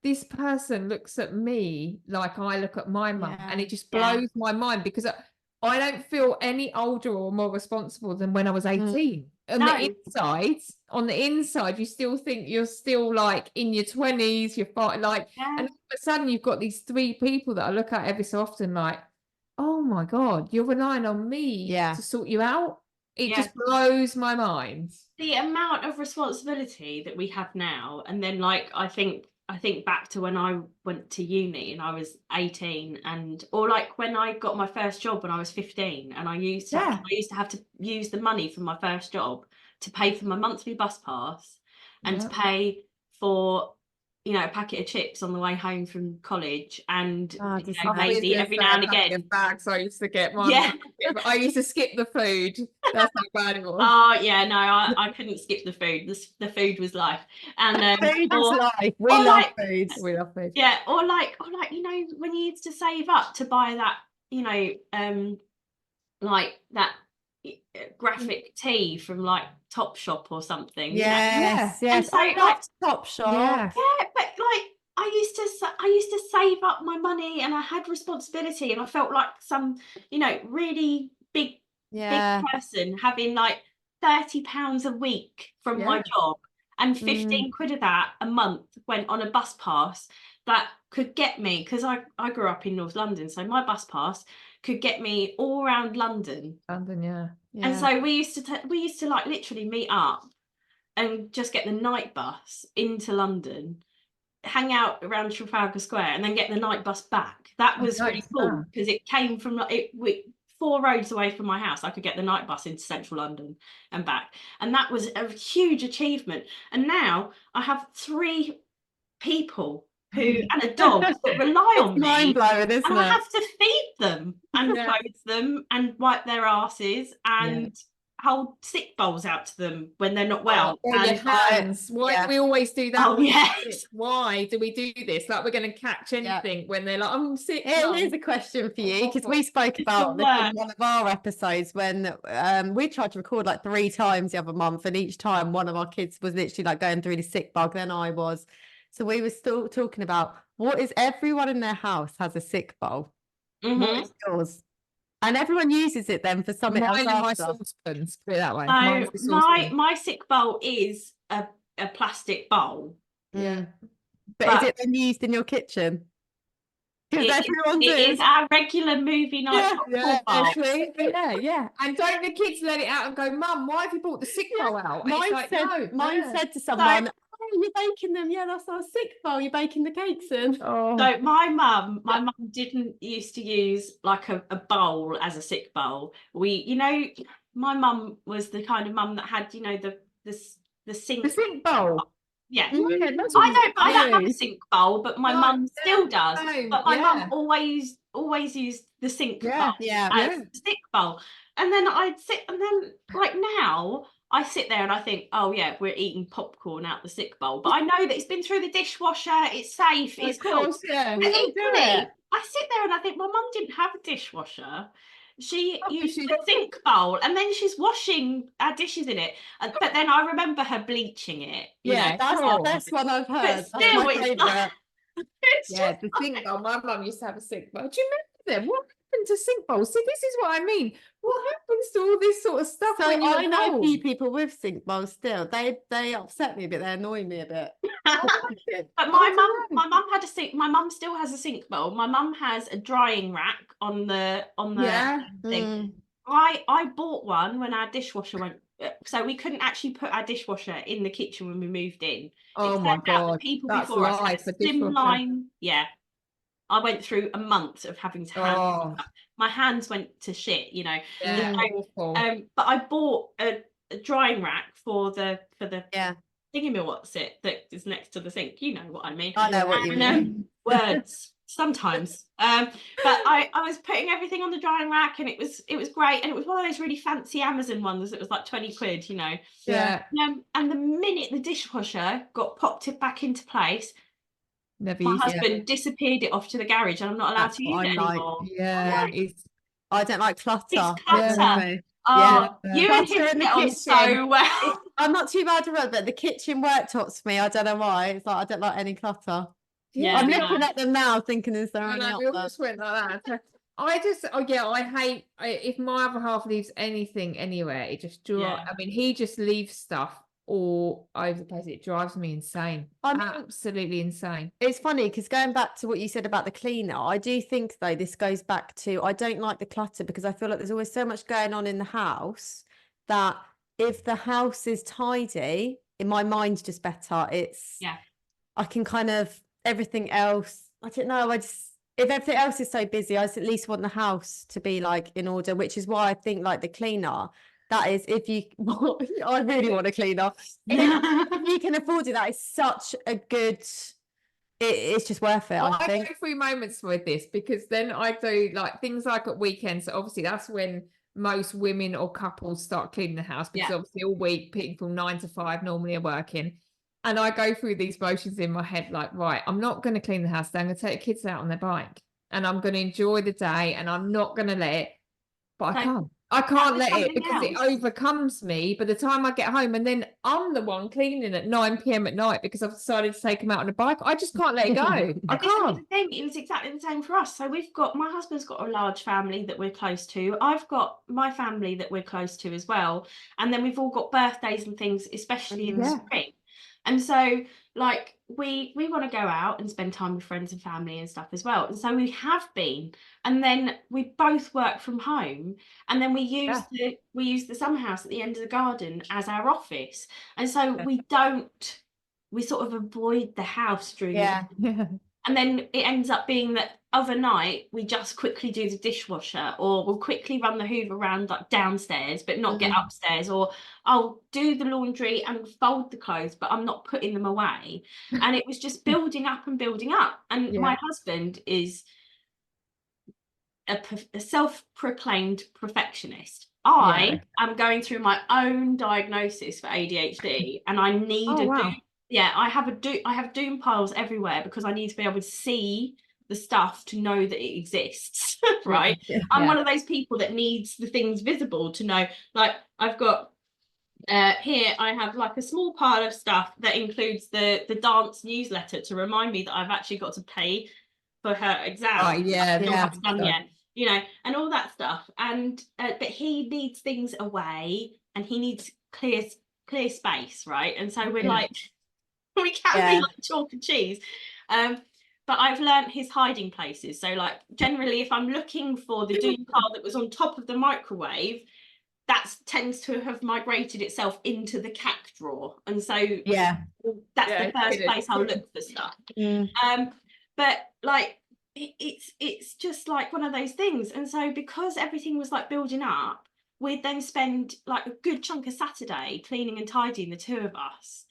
this person looks at me like I look at my mum, and it just blows my mind, because I don't feel any older or more responsible than when I was 18. On the inside, you still think you're still like in your 20s, you're and all of a sudden you've got these 3 people that I look at every so often like, oh my God, you're relying on me to sort you out. It just blows my mind. The amount of responsibility that we have now, and then like I think back to when I went to uni and I was 18, or like when I got my first job when I was 15, and I used to have to use the money from my first job to pay for my monthly bus pass and to pay for, you know, a packet of chips on the way home from college, and maybe every now and again bags I used to get I used to skip the food. That's how bad it was. Oh yeah, no, I couldn't skip the food. The food was life, and food is life. We love food. We love food. Yeah, or like you know, when you used to save up to buy that, you know, like that graphic tee from like Topshop or something. Yes, you know? yes. And so like Topshop. Yeah, but like I used to save up my money, and I had responsibility, and I felt like some, you know, really big person having like £30 a week from my job, and 15 quid of that a month went on a bus pass that could get me, because I grew up in North London, so my bus pass could get me all around London. And so we used to like literally meet up and just get the night bus into London, hang out around Trafalgar Square, and then get the night bus back. That was really cool, because it came from 4 roads away from my house. I could get the night bus into central London and back, and that was a huge achievement. And now I have 3 people and a dog that rely on me, mind-blowing, isn't and it? I have to feed them and clothe them and wipe their asses and hold sick bowls out to them when they're not well. Or your hands. Why do we always do that? Oh, yes. Why do we do this? Like we're going to catch anything when they're like, I'm sick. Here's a question for you, because we spoke about this in one of our episodes when we tried to record like 3 times the other month, and each time one of our kids was literally like going through the sick bug, then I was. So we were still talking about, what is, everyone in their house has a sick bowl. What is yours? And everyone uses it then for something else. Mine and my saucepans, put it that way. So my sick bowl is a plastic bowl. But is it then used in your kitchen? Because everyone does. It is our regular movie night bowl. Yeah. And don't the kids let it out and go, Mum, why have you brought the sick bowl out? Mine said to someone, oh, you're baking them. Yeah, that's our sick bowl. You're baking the cakes in. So my mum didn't used to use like a bowl as a sick bowl. You know, my mum was the kind of mum that had, you know, the sink. The sink bowl. Yeah. I don't have a sink bowl, but my mum still does. But my mum always used the sink bowl as the sick bowl. And then I'd sit, and then like now I sit there and I think, oh yeah, we're eating popcorn out the sick bowl, but I know that it's been through the dishwasher, it's safe, it's cool. But equally, I sit there and I think, my mum didn't have a dishwasher. She used the sink bowl, and then she's washing our dishes in it. But then I remember her bleaching it. That's the best one I've heard. But still, the sink bowl. My mum used to have a sink bowl. Do you remember them? What happened to sink bowls? See, this is what I mean. What happens to all this sort of stuff? So I know a few people with sink bowls still. They upset me a bit. They annoy me a bit. But my mum had a sink. My mum still has a sink bowl. My mum has a drying rack on the thing. I bought one when our dishwasher went. So we couldn't actually put our dishwasher in the kitchen when we moved in. Oh my God, people before us had a slimline. Yeah. I went through a month of having to hand my hands went to shit, you know. But I bought a drying rack for the thingy what's it that is next to the sink. You know what I mean. I know what you mean. Words. Sometimes. But I was putting everything on the drying rack, and it was great, and it was one of those really fancy Amazon ones that was like 20 quid, you know. Yeah. And the minute the dishwasher got popped it back into place, Never my used it. husband disappeared it off to the garage, and I'm not allowed That's to what use I'm it like. anymore. Yeah, I don't like clutter. It's That's clutter. me. Oh, Yeah. you and Clutter him in the get on kitchen. so well. I'm not too bad to run, but the kitchen worktops for me. I don't know why. It's like I don't like any clutter. Yeah, I'm no. looking at them now, thinking, is there any out We there? almost went like that. I hate if my other half leaves anything anywhere, it just drives. I mean, he just leaves stuff all over the place. It drives me insane. Absolutely insane. It's funny because going back to what you said about the cleaner, I do think though this goes back to I don't like the clutter because I feel like there's always so much going on in the house that if the house is tidy, in my mind's just better. I can kind of everything else. I don't know. If everything else is so busy, I just at least want the house to be like in order, which is why I think like the cleaner. That is, if you, I really want a cleaner. If you can afford it, that is such a good. It's just worth it. I think. Go through moments with this because then I do like things like at weekends. So obviously, that's when most women or couples start cleaning the house because obviously all week people 9 to 5 normally are working. And I go through these motions in my head like, right, I'm not going to clean the house. I'm going to take the kids out on their bike and I'm going to enjoy the day and I'm not going to let it. But I can't let it because it overcomes me by the time I get home. And then I'm the one cleaning at 9 p.m. at night because I've decided to take them out on a bike. I just can't let it go. I can't. It was exactly the same for us. So my husband's got a large family that we're close to. I've got my family that we're close to as well. And then we've all got birthdays and things, especially in the spring. And so like we want to go out and spend time with friends and family and stuff as well. And so we have been, and then we both work from home, and then we use the summer house at the end of the garden as our office. And so we sort of avoid the house during the day. And then it ends up being that overnight we just quickly do the dishwasher, or we'll quickly run the hoover around like downstairs but not get upstairs, or I'll do the laundry and fold the clothes but I'm not putting them away. And it was just building up and building up. And my husband is a self-proclaimed perfectionist. I am going through my own diagnosis for ADHD, and I need I have doom piles everywhere because I need to be able to see the stuff to know that it exists. Right? I'm one of those people that needs the things visible to know. Like I've got here I have like a small pile of stuff that includes the dance newsletter to remind me that I've actually got to pay for her exam. Done yet, you know, and all that stuff. And but he needs things away, and he needs clear space, right? And so we're like, we can be like chalk and cheese. But I've learned his hiding places. So like generally if I'm looking for the doom pile that was on top of the microwave, that tends to have migrated itself into the cack drawer. And so that's the first place I'll look for stuff. But like it's just like one of those things. And so because everything was like building up, we'd then spend like a good chunk of Saturday cleaning and tidying, the two of us.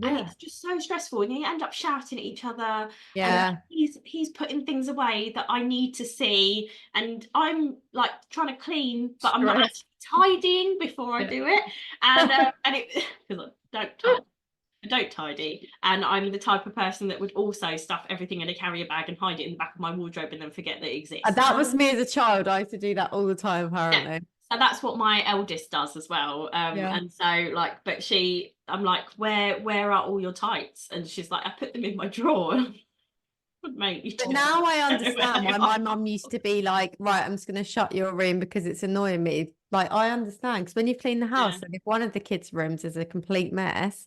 And it's just so stressful, and you end up shouting at each other. And he's putting things away that I need to see, and I'm like trying to clean, but I'm not actually tidying before I do it. And it because I don't tidy, and I'm the type of person that would also stuff everything in a carrier bag and hide it in the back of my wardrobe and then forget that it exists. That was me as a child. I used to do that all the time, apparently. So that's what my eldest does as well. And so like, but I'm like, where are all your tights? And she's like, I put them in my drawer. Mate, but now I understand why my mum used to be like, right, I'm just going to shut your room because it's annoying me. Like, I understand, because when you clean the house and if one of the kids' rooms is a complete mess,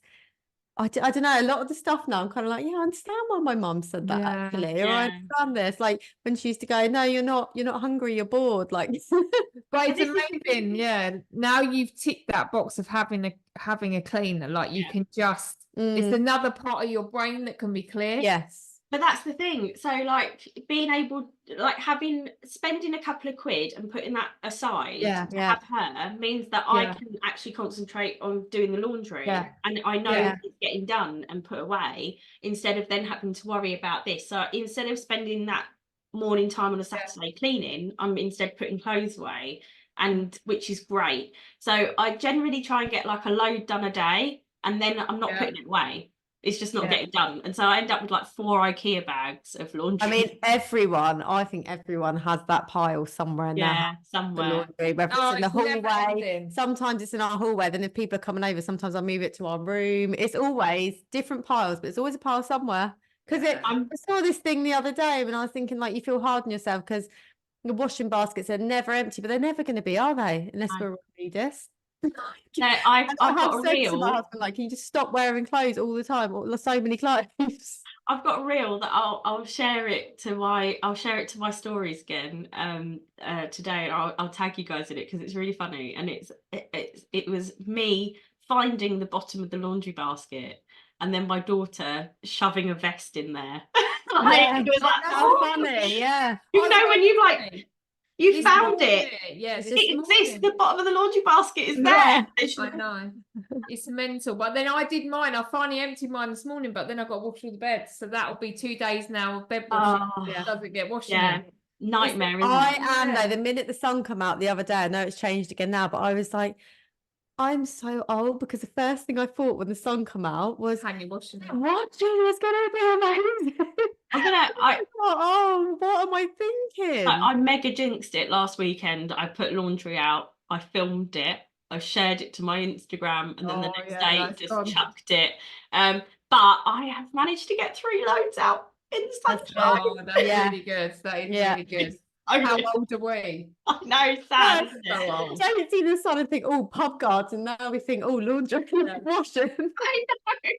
I don't know, a lot of the stuff now I'm kind of like, I understand why my mum said that actually, or I understand this, like when she used to go, no, you're not hungry, you're bored, like but it's amazing. Now you've ticked that box of having a cleaner, like you can just it's another part of your brain that can be clear. But that's the thing. So like being able, like spending a couple of quid and putting that aside to have her means that I can actually concentrate on doing the laundry, and I know it's getting done and put away, instead of then having to worry about this. So instead of spending that morning time on a Saturday cleaning, I'm instead putting clothes away, and which is great. So I generally try and get like a load done a day, and then I'm not putting it away. It's just not getting done. And so I end up with like 4 IKEA bags of laundry. I mean, I think everyone has that pile somewhere in their house. Somewhere. The laundry, whether it's in the hallway. Sometimes it's in our hallway. Then if people are coming over, sometimes I move it to our room. It's always different piles, but it's always a pile somewhere. Because I saw this thing the other day when I was thinking, like, you feel hard on yourself because the washing baskets are never empty, but they're never going to be, are they? Unless we're readers. No, I've got a reel. My husband, like, can you just stop wearing clothes all the time? Or so many clothes. I've got a reel that I'll share it to my stories again today, and I'll tag you guys in it because it's really funny, and it was me finding the bottom of the laundry basket and then my daughter shoving a vest in there. It was like, so funny, you know, when you like. You found it. Yes, it exists. The bottom of the laundry basket is there. I know. It's mental. But then I did mine. I finally emptied mine this morning, but then I got to wash all the beds. So that'll be 2 days now of bed washing. It doesn't get washing. Nightmare, isn't it? I am though. The minute the sun come out the other day, I know it's changed again now, but I was like, I'm so old, because the first thing I thought when the sun come out was, hang your washing. Watching is gonna be amazing. What am I thinking? I mega jinxed it last weekend. I put laundry out, I filmed it, I shared it to my Instagram, and then the next day just chucked it. But I have managed to get 3 loads out in the sunshine. That's really good. That is really good. How old are we? I know, sad. So old. Don't see the sun and think, oh, pub garden. Now we think, oh, laundry, washing. I know.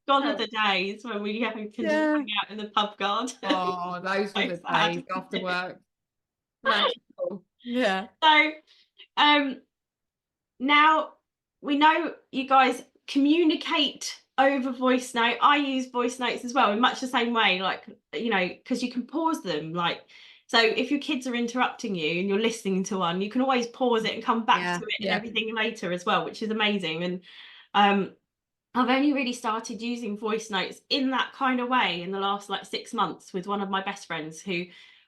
Gone are the days when we can just hang out in the pub garden. Oh, those were the days after work. Magical. Yeah. So, now we know you guys communicate over voice note. I use voice notes as well in much the same way, like, you know, because you can pause them, like. So if your kids are interrupting you and you're listening to one, you can always pause it and come back to it and everything later as well, which is amazing. And I've only really started using voice notes in that kind of way in the last like 6 months with one of my best friends who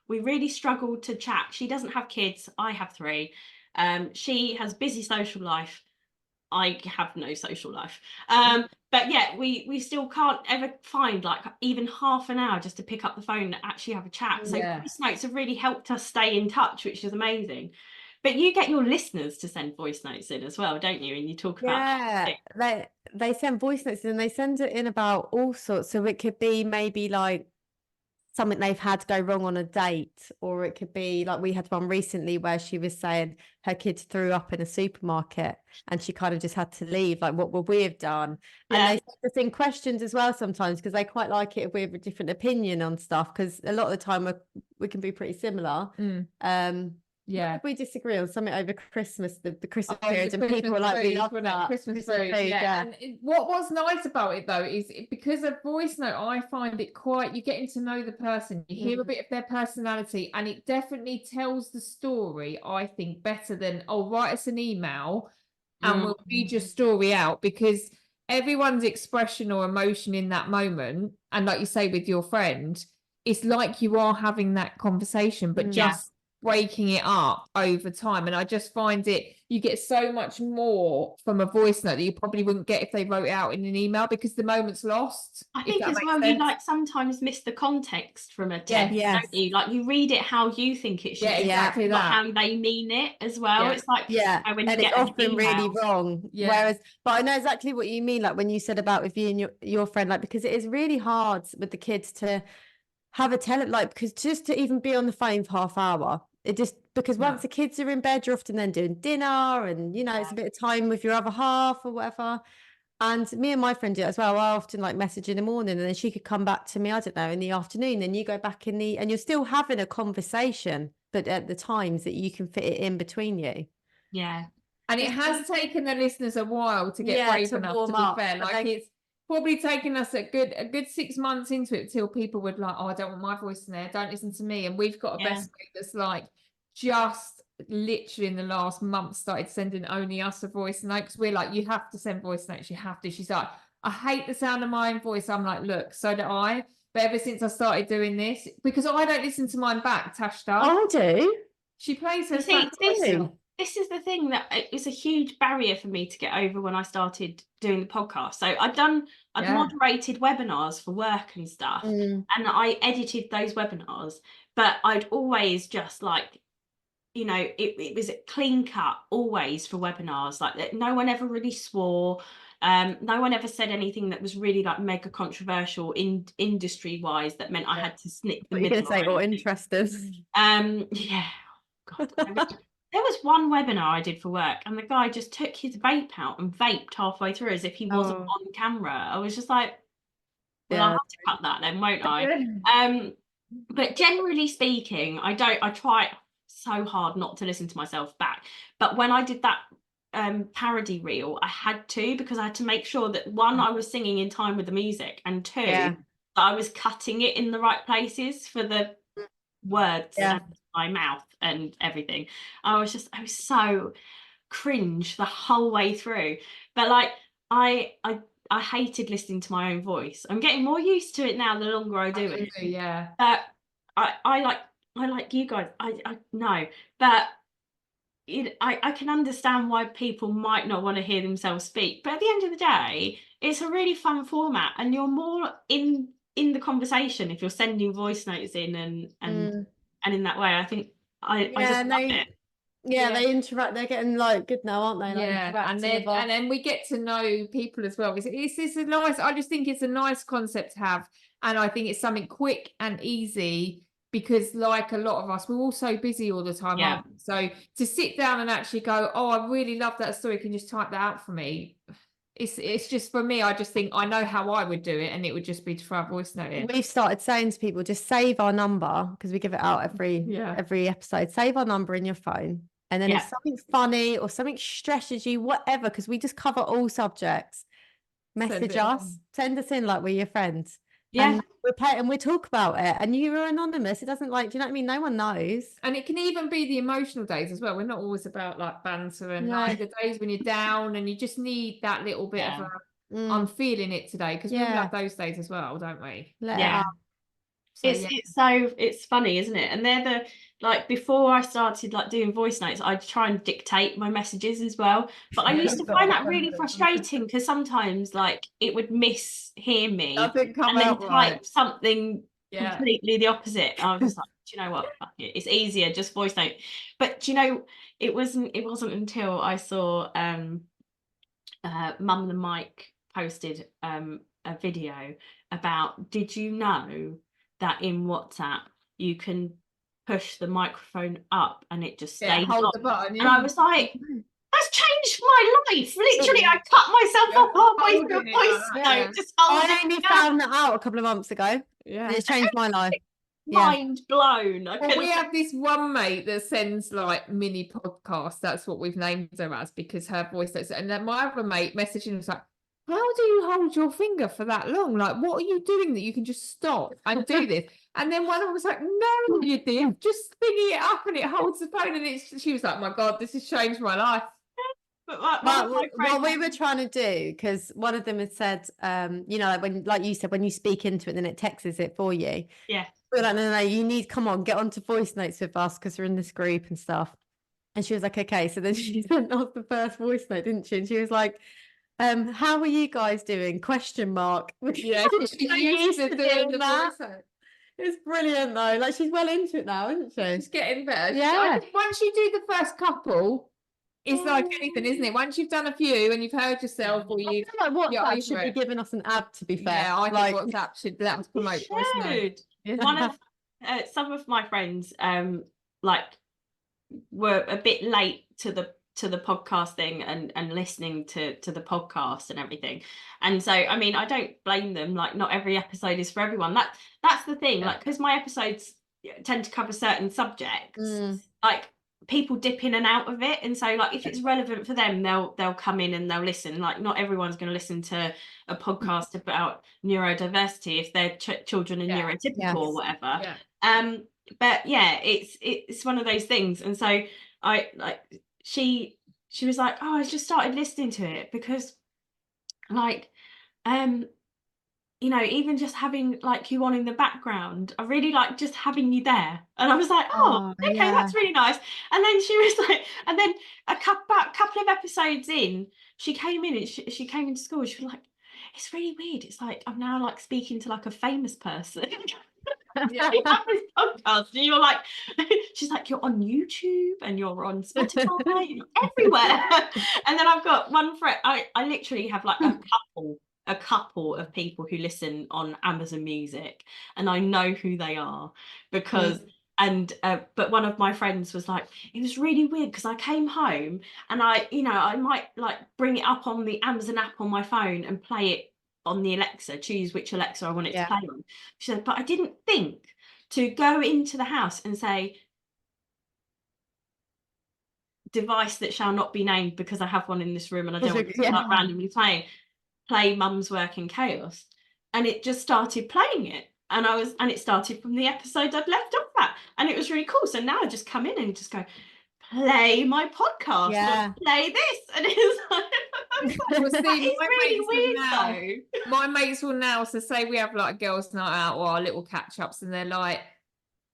we really struggled to chat. She doesn't have kids. I have 3. She has busy social life. I have no social life. But yeah, we still can't ever find like even half an hour just to pick up the phone and actually have a chat. So voice notes have really helped us stay in touch, which is amazing. But you get your listeners to send voice notes in as well, don't you? And you talk about they send voice notes and they send it in about all sorts. So it could be maybe like something they've had go wrong on a date, or it could be like we had one recently where she was saying her kids threw up in a supermarket and she kind of just had to leave, like what would we have done? And they send us in questions as well sometimes, because they quite like it if we have a different opinion on stuff, because a lot of the time we can be pretty similar. If we disagree on something over Christmas, the Christmas period, and people are like, we love that Christmas food. And what was nice about it though is because of voice note, I find it quite, you're getting to know the person, you hear a bit of their personality, and it definitely tells the story, I think, better than, write us an email and we'll read your story out, because everyone's expression or emotion in that moment, and like you say with your friend, it's like you are having that conversation, but just breaking it up over time. And I just find you get so much more from a voice note that you probably wouldn't get if they wrote it out in an email, because the moment's lost. I think as well, you like sometimes miss the context from a text, don't you? Like you read it how you think it should be, exactly not how they mean it as well. It's like when you get it's often really wrong. Whereas, but I know exactly what you mean, like when you said about with you and your friend, like, because it is really hard with the kids to have a because just to even be on the phone for half hour, it just, because once the kids are in bed, you're often then doing dinner, and you know it's a bit of time with your other half or whatever. And me and my friend do it as well. I often like message in the morning, and then she could come back to me, I don't know, in the afternoon. Then you go back and you're still having a conversation, but at the times that you can fit it in between you. Yeah. And it has taken the listeners a while to get brave enough, to be fair. Like probably taken us a good 6 months into it till people would like, oh, I don't want my voice in there, don't listen to me. And we've got a best mate that's like just literally in the last month started sending only us a voice note, because we're like, you have to send voice notes, you have to. She's like, I hate the sound of my own voice. I'm like, look, so do I. But ever since I started doing this, because I don't listen to mine back, Tash does. I do. She plays her this is the thing that is a huge barrier for me to get over when I started doing the podcast. So I'd moderated webinars for work and stuff, and I edited those webinars, but I'd always just like, you know, it was a clean cut always for webinars, like that. No one ever really swore. No one ever said anything that was really like mega controversial industry wise that meant I had to snip the middle. You're going to say or interesting. Yeah. God. There was one webinar I did for work, and the guy just took his vape out and vaped halfway through as if he wasn't on camera. I was just like, well, I'll have to cut that then, won't I? But generally speaking, I try so hard not to listen to myself back. But when I did that parody reel, I had to, because I had to make sure that one, I was singing in time with the music, and two, that I was cutting it in the right places for the words and my mouth and everything. I was so cringe the whole way through. But like I hated listening to my own voice. I'm getting more used to it now the longer I do it. Yeah. But I like you guys. I know, but I can understand why people might not want to hear themselves speak. But at the end of the day, it's a really fun format, and you're more in the conversation if you're sending voice notes in and in that way. I think I just love it. They interact. They're getting like good now, aren't they? Like, and then we get to know people as well. It's a nice. I just think it's a nice concept to have, and I think it's something quick and easy, because like a lot of us, we're all so busy all the time. Yeah. So to sit down and actually go, oh, I really love that story, can you just type that out for me? It's just, for me, I just think I know how I would do it, and it would just be to throw a voice note in. We've started saying to people, just save our number, because we give it out every episode. Save our number in your phone, and then if something funny or something stresses you, whatever, because we just cover all subjects, message us, send us in like we're your friends. And we talk about it, and you are anonymous. It doesn't, like, do you know what I mean? No one knows. And it can even be the emotional days as well. We're not always about like banter and like the days when you're down and you just need that little bit of I'm feeling it today, because we all have those days as well, don't we? So, it's funny, isn't it? And they're the, like, before I started like doing voice notes, I'd try and dictate my messages as well, but I used to find that really frustrating, because sometimes like it would mishear me and then type something completely the opposite. I was just like, do you know what, fuck it. It's easier just voice note. But do you know, it wasn't until I saw Mum and Mike posted a video about, did you know that in WhatsApp you can push the microphone up and it just stays hold the button, and I was like, that's changed my life. Literally, I cut myself up halfway through a voice note. Just I only found that out a couple of months ago. It's changed my life. Mind blown. Well, we have this one mate that sends like mini podcasts. That's what we've named her as, because her voice notes. And then my other mate messaging was like, how do you hold your finger for that long? Like, what are you doing that you can just stop and do this? And then one of them was like, no, you did. Just spinning it up and it holds the phone. And she was like, my God, this has changed my life. But what we were trying to do, because one of them had said, you know, like you said, when you speak into it, then it texts it for you. Yeah. We were like, no, you need, come on, get onto voice notes with us, because we're in this group and stuff. And she was like, okay. So then she sent us the first voice note, didn't she? And she was like, how are you guys doing? Question mark. Yeah, she's used to doing that. It's brilliant though. Like, she's well into it now, isn't she? She's getting better. Yeah. Once you do the first couple, it's like anything, isn't it? Once you've done a few and you've heard yourself, or you like WhatsApp should be giving us an ad, to be fair. Yeah, I think WhatsApp should let us promote voice note. One of some of my friends like were a bit late to the podcast thing and listening to the podcast and everything, and so I mean, I don't blame them. Like, not every episode is for everyone. That's the thing. Like, because my episodes tend to cover certain subjects, like people dip in and out of it, and so like if it's relevant for them, they'll come in and they'll listen. Like not everyone's going to listen to a podcast about neurodiversity if their children are neurotypical or whatever. But yeah, it's one of those things. And so I like she was like, oh, I just started listening to it because like you know, even just having like you on in the background, I really like just having you there. And I was like, oh, okay, that's really nice. And then she was like, and then a couple of episodes in, she came in and she came into school. She was like, it's really weird. It's like I'm now like speaking to like a famous person. You have this podcast, and you're like, she's like, you're on YouTube and you're on Spotify, you're everywhere. And then I've got one friend. I literally have like a couple of people who listen on Amazon Music, and I know who they are because but one of my friends was like, it was really weird because I came home and I might like bring it up on the Amazon app on my phone and play it on the Alexa, choose which Alexa I want it to play on. She said, but I didn't think to go into the house and say device that shall not be named because I have one in this room and I don't want to start randomly play Mum's Work in Chaos, and it just started playing it, and it started from the episode I'd left off at, and it was really cool. So now I just come in and just go, play my podcast, or play this, and it's like, really weird though. My mates will now, so say we have like a girls' night out or our little catch-ups, and they're like,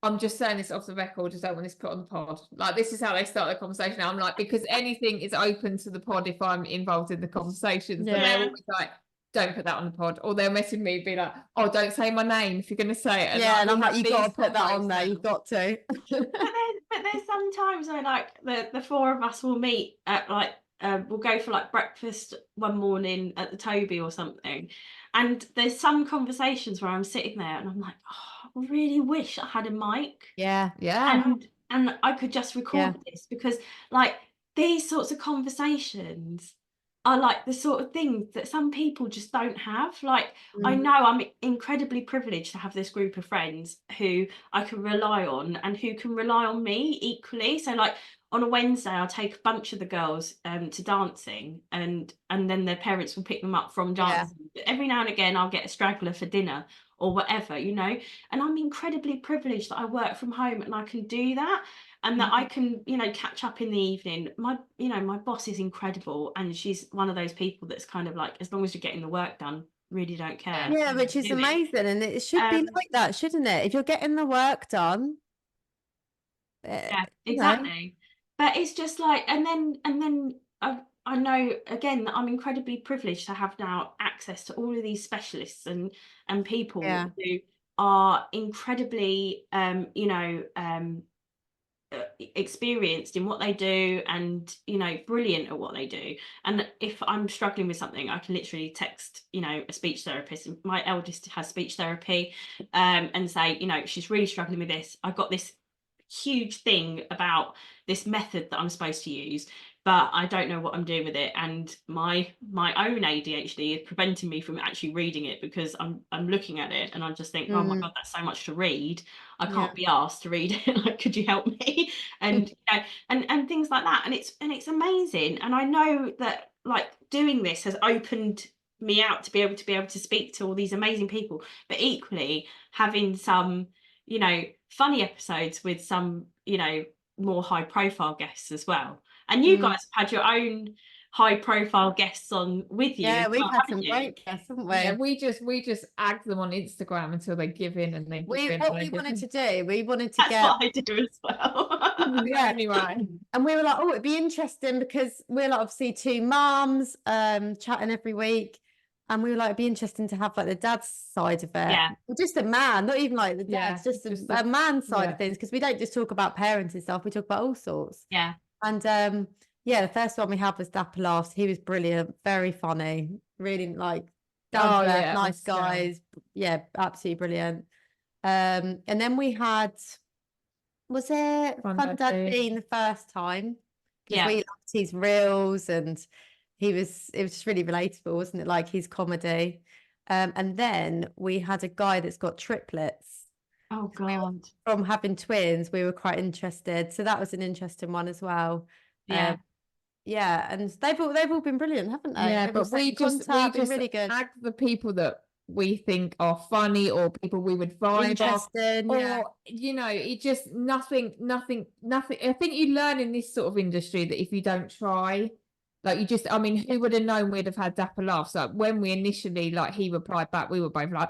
I'm just saying this off the record, just don't want this put on the pod. Like, this is how they start the conversation. I'm like, because anything is open to the pod if I'm involved in the conversation. So they're always like, don't put that on the pod. Or they'll message me and be like, oh, don't say my name if you're going to say it. And I'm like, you've got to put that on there. You've got to. But there's sometimes where like the four of us will meet at like, we'll go for like breakfast one morning at the Toby or something. And there's some conversations where I'm sitting there and I'm like, oh, I really wish I had a mic. And I could just record this, because like these sorts of conversations are like the sort of things that some people just don't have. Like I know I'm incredibly privileged to have this group of friends who I can rely on and who can rely on me equally. So like on a Wednesday, I'll take a bunch of the girls to dancing, and then their parents will pick them up from dancing. But every now and again, I'll get a straggler for dinner or whatever, you know. And I'm incredibly privileged that I work from home and I can do that, and that I can, you know, catch up in the evening. My boss is incredible, and she's one of those people that's kind of like, as long as you're getting the work done, really don't care. Yeah, which is amazing, and it should be like that, shouldn't it? If you're getting the work done. Yeah, exactly. But it's just like, and then I know again that I'm incredibly privileged to have now access to all of these specialists and people who are incredibly experienced in what they do, and you know, brilliant at what they do. And if I'm struggling with something, I can literally text, you know, a speech therapist. My eldest has speech therapy, and say, you know, she's really struggling with this. I've got this huge thing about this method that I'm supposed to use, but I don't know what I'm doing with it, and my own ADHD is preventing me from actually reading it, because I'm looking at it and I just think, oh my god, that's so much to read. I can't be asked to read it. Like, could you help me? And you know, and things like that. And it's amazing. And I know that like doing this has opened me out to be able to speak to all these amazing people, but equally having some, you know, funny episodes with some, you know, more high profile guests as well. And you guys have had your own high profile guests on with you. Yeah, we've had some great guests, haven't we? Yeah, we just ag them on Instagram until they give in, and they wanted to do, we wanted to That's what I do as well. Anyway. And we were like, oh, it'd be interesting because we're like obviously two mums chatting every week. And we were like, it'd be interesting to have like the dad's side of it. Yeah. Just a man, not even like the dad's, just a man's side of things. Because we don't just talk about parenting stuff, we talk about all sorts. Yeah. And the first one we had was Dapper Laughs. He was brilliant, very funny, really like nice guys. Yeah, absolutely brilliant. And then we had, was it Fun Dad Bean the first time? Because we liked his reels, and it was just really relatable, wasn't it? Like his comedy. And then we had a guy that's got triplets. Oh God. From having twins, we were quite interested. So that was an interesting one as well. Yeah. Yeah, and they've all been brilliant, haven't they? Yeah, but we just been really good, tag the people that we think are funny or people we would vibe off, interesting, or you know, it just nothing. I think you learn in this sort of industry that if you don't try, like you just, I mean, who would have known we'd have had dapper laughs? Like when we initially, like he replied back, we were both like,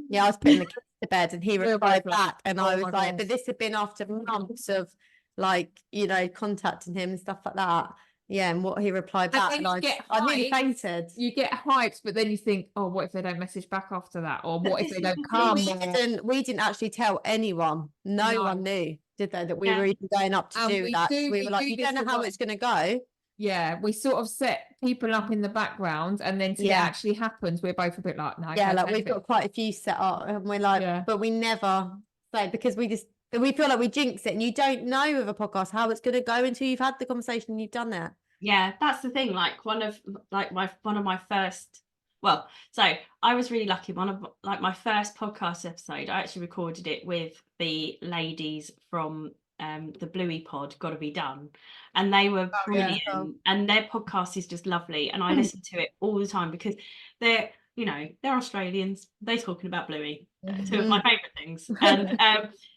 yeah, I was putting the kids to bed and he We were replied both like, back, and "Oh I my was like, gosh." but this had been after months of like, you know, contacting him and stuff like that. Yeah, and what he replied back, then and you get I nearly hyped. fainted. You get hyped, but then you think, oh, what if they don't message back after that, or But what if this they is don't the come? thing. We didn't actually tell anyone. No one knew, did they, that we were even going up to And do that? We were like, do you don't know this how lot. it's going to go. Yeah, we sort of set people up in the background, and then till it Yeah. actually happens, we're both a bit like, no, Yeah, go like take we've it. got quite a few set up, and we're like, Yeah. but we never say, because we feel like we jinx it, and you don't know with a podcast how it's going to go until you've had the conversation and you've done it. Yeah, that's the thing. Like one of my first, well, so I was really lucky. One of like my first podcast episode, I actually recorded it with the ladies from the Bluey pod, Gotta Be Done, and they were brilliant. cool. And their podcast is just lovely, and I listen to it all the time because they're, you know, they're Australians. They're talking about Bluey, two of my favourite things, and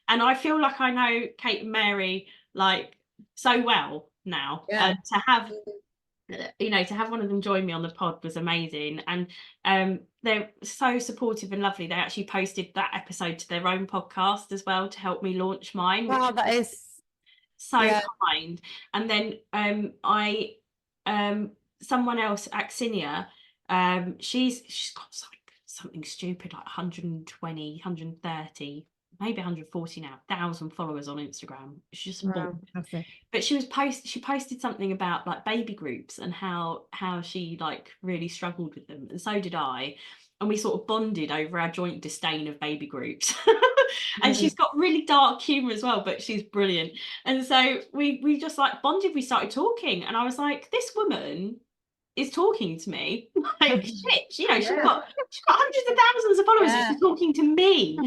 I feel like I know Kate and Mary like so well now, and to have, you know, to have one of them join me on the pod was amazing. And they're so supportive and lovely. They actually posted that episode to their own podcast as well to help me launch mine. Wow, that is so kind. And then I someone else, Axinia, she's got something stupid like 120, 130, maybe 140 now, 1,000 followers on Instagram. She's just but she posted something about like baby groups and how she like really struggled with them, and so did I, and we sort of bonded over our joint disdain of baby groups. And she's got really dark humor as well, but she's brilliant. And so we just like bonded. We started talking, and I was like, this woman is talking to me like shit, you know. She's got hundreds of thousands of followers and she's talking to me.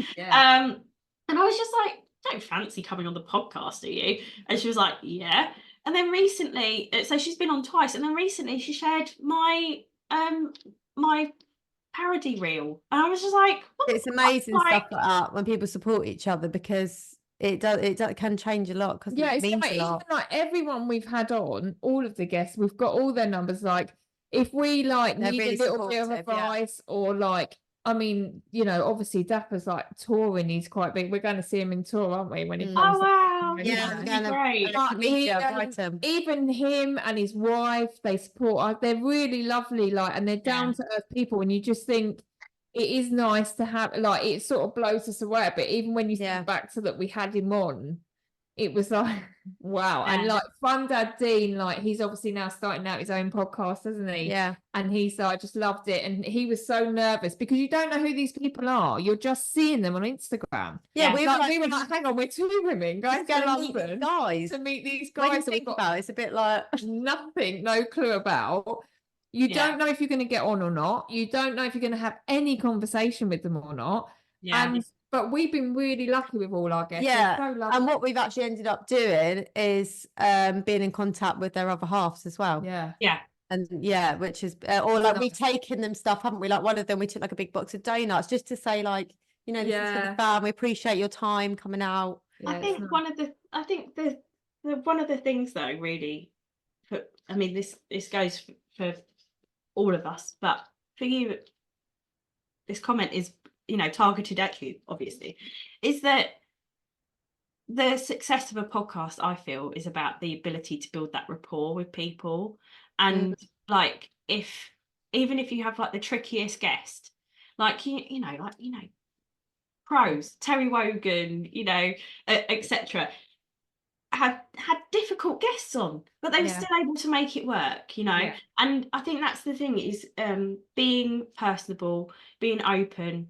And I was just like, don't fancy coming on the podcast, do you? And she was like, yeah. And then recently, so she's been on twice, and then recently she shared my my parody reel, and I was just like, it's amazing stuff like that when people support each other, because it can change a lot, because it means a lot. Even like everyone we've had on, all of the guests, we've got all their numbers. Like if we like need really a little bit of advice, or like, I mean, you know, obviously Dapper's like touring, he's quite big. We're going to see him in tour, aren't we, when he comes? Oh wow, yeah, great. Even him and his wife, they support us. They're really lovely, like, and they're down to earth people, and you just think it is nice to have, like, it sort of blows us away. But even when you think back to that we had him on, it was like, wow. And like Fun Dad Dean, like he's obviously now starting out his own podcast, hasn't he? Yeah. And he's like, just loved it. And he was so nervous because you don't know who these people are. You're just seeing them on Instagram. Yeah, we were like, hang on, we're two women going to London to meet these guys that we've got it's a bit like nothing, no clue about. You don't know if you're going to get on or not. You don't know if you're going to have any conversation with them or not. But we've been really lucky with all our guests. Yeah, so and what we've actually ended up doing is being in contact with their other halves as well. Yeah. And which is or like we've taken them stuff, haven't we? Like one of them, we took like a big box of donuts just to say, like, you know, this is for the fam. We appreciate your time coming out. I think the one of the things though, really, I mean, this goes for all of us, but for you, this comment is, you know, targeted at you, obviously, is that the success of a podcast, I feel, is about the ability to build that rapport with people. And like, even if you have like the trickiest guest, like, you know, pros, Terry Wogan, you know, etc., have had difficult guests on, but they were still able to make it work, you know. And I think that's the thing, is being personable, being open,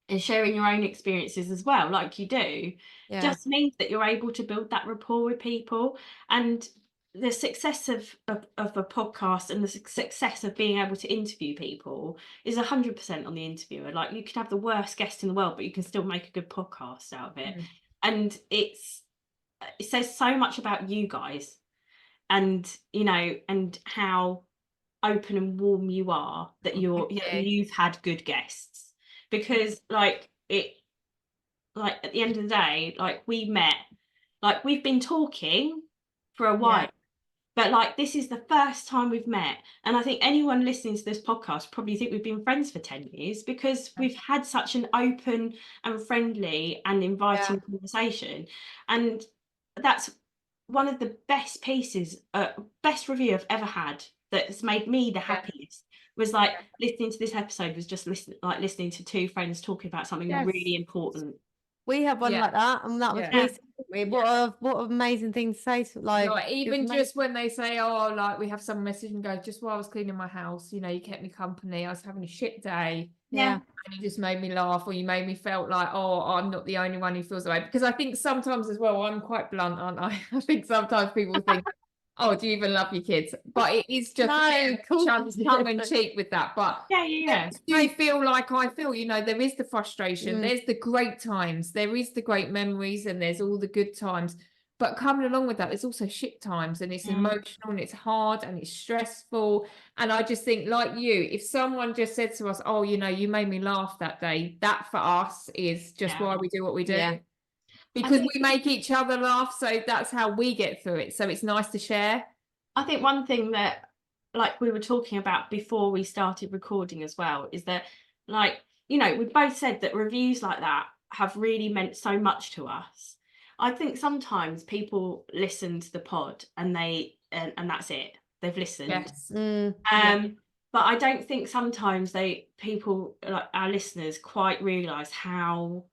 and sharing your own experiences as well, like you do, just means that you're able to build that rapport with people. And the success of a podcast and the success of being able to interview people is 100% on the interviewer. Like, you could have the worst guest in the world, but you can still make a good podcast out of it. And it says so much about you guys, and and how open and warm you are, that you've had good guests. Because like at the end of the day, like, we met, like, we've been talking for a while, but like, this is the first time we've met, and I think anyone listening to this podcast probably think we've been friends for 10 years, because we've had such an open and friendly and inviting conversation. And that's one of the best pieces, best review I've ever had, that's made me the happiest, was like listening to this episode, was just listening to two friends talking about something really important. We have one like that, and that was recently. What an amazing thing to say to, like, even just when they say, oh, like, we have someone message and go, just while I was cleaning my house, you kept me company, I was having a shit day, and you just made me laugh, or you made me felt like, oh, I'm not the only one who feels that way. Because I think sometimes as well, I'm quite blunt, aren't I? I think sometimes people think, oh, do you even love your kids? But it is just tongue in cheek with that. But do you feel like I feel? There is the frustration, there's the great times, there is the great memories, and there's all the good times. But coming along with that, there's also shit times, and it's emotional, and it's hard, and it's stressful. And I just think, like you, if someone just said to us, oh, you made me laugh that day, that for us is just why we do what we do. Because we make each other laugh, so that's how we get through it. So it's nice to share. I think one thing that, like, we were talking about before we started recording as well, is that, like, we both said that reviews like that have really meant so much to us. I think sometimes people listen to the pod and and that's it. They've listened. But I don't think sometimes people, like our listeners, quite realise how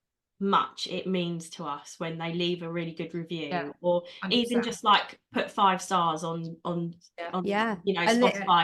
much it means to us when they leave a really good review, or 100%. Even just like put 5 stars on Spotify,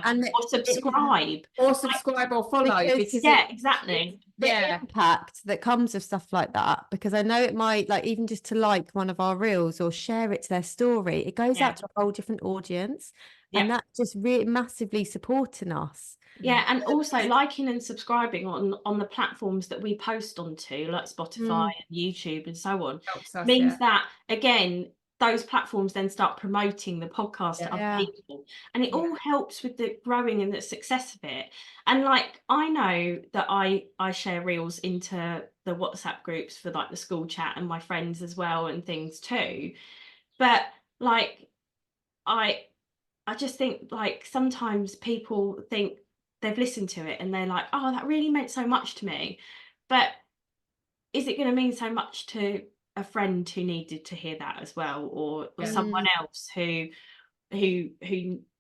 or subscribe or follow, because exactly the impact that comes of stuff like that. Because I know it might, like, even just to like one of our reels or share it to their story, it goes out to a whole different audience, and that's just really massively supporting us. And also liking and subscribing on the platforms that we post onto, like Spotify and YouTube and so on, means that, again, those platforms then start promoting the podcast to other people, and it all helps with the growing and the success of it. And like, I know that I share reels into the WhatsApp groups for like the school chat and my friends as well, and things too, but like, I just think, like, sometimes people think they've listened to it and they're like, oh, that really meant so much to me, but is it going to mean so much to a friend who needed to hear that as well, or someone else who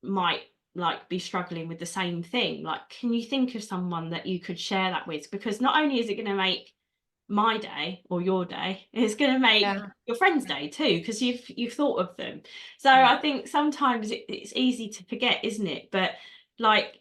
might like be struggling with the same thing? Like, can you think of someone that you could share that with? Because not only is it going to make my day or your day, it's going to make your friend's day too, because you've thought of them. So I think sometimes it's easy to forget, isn't it? But like,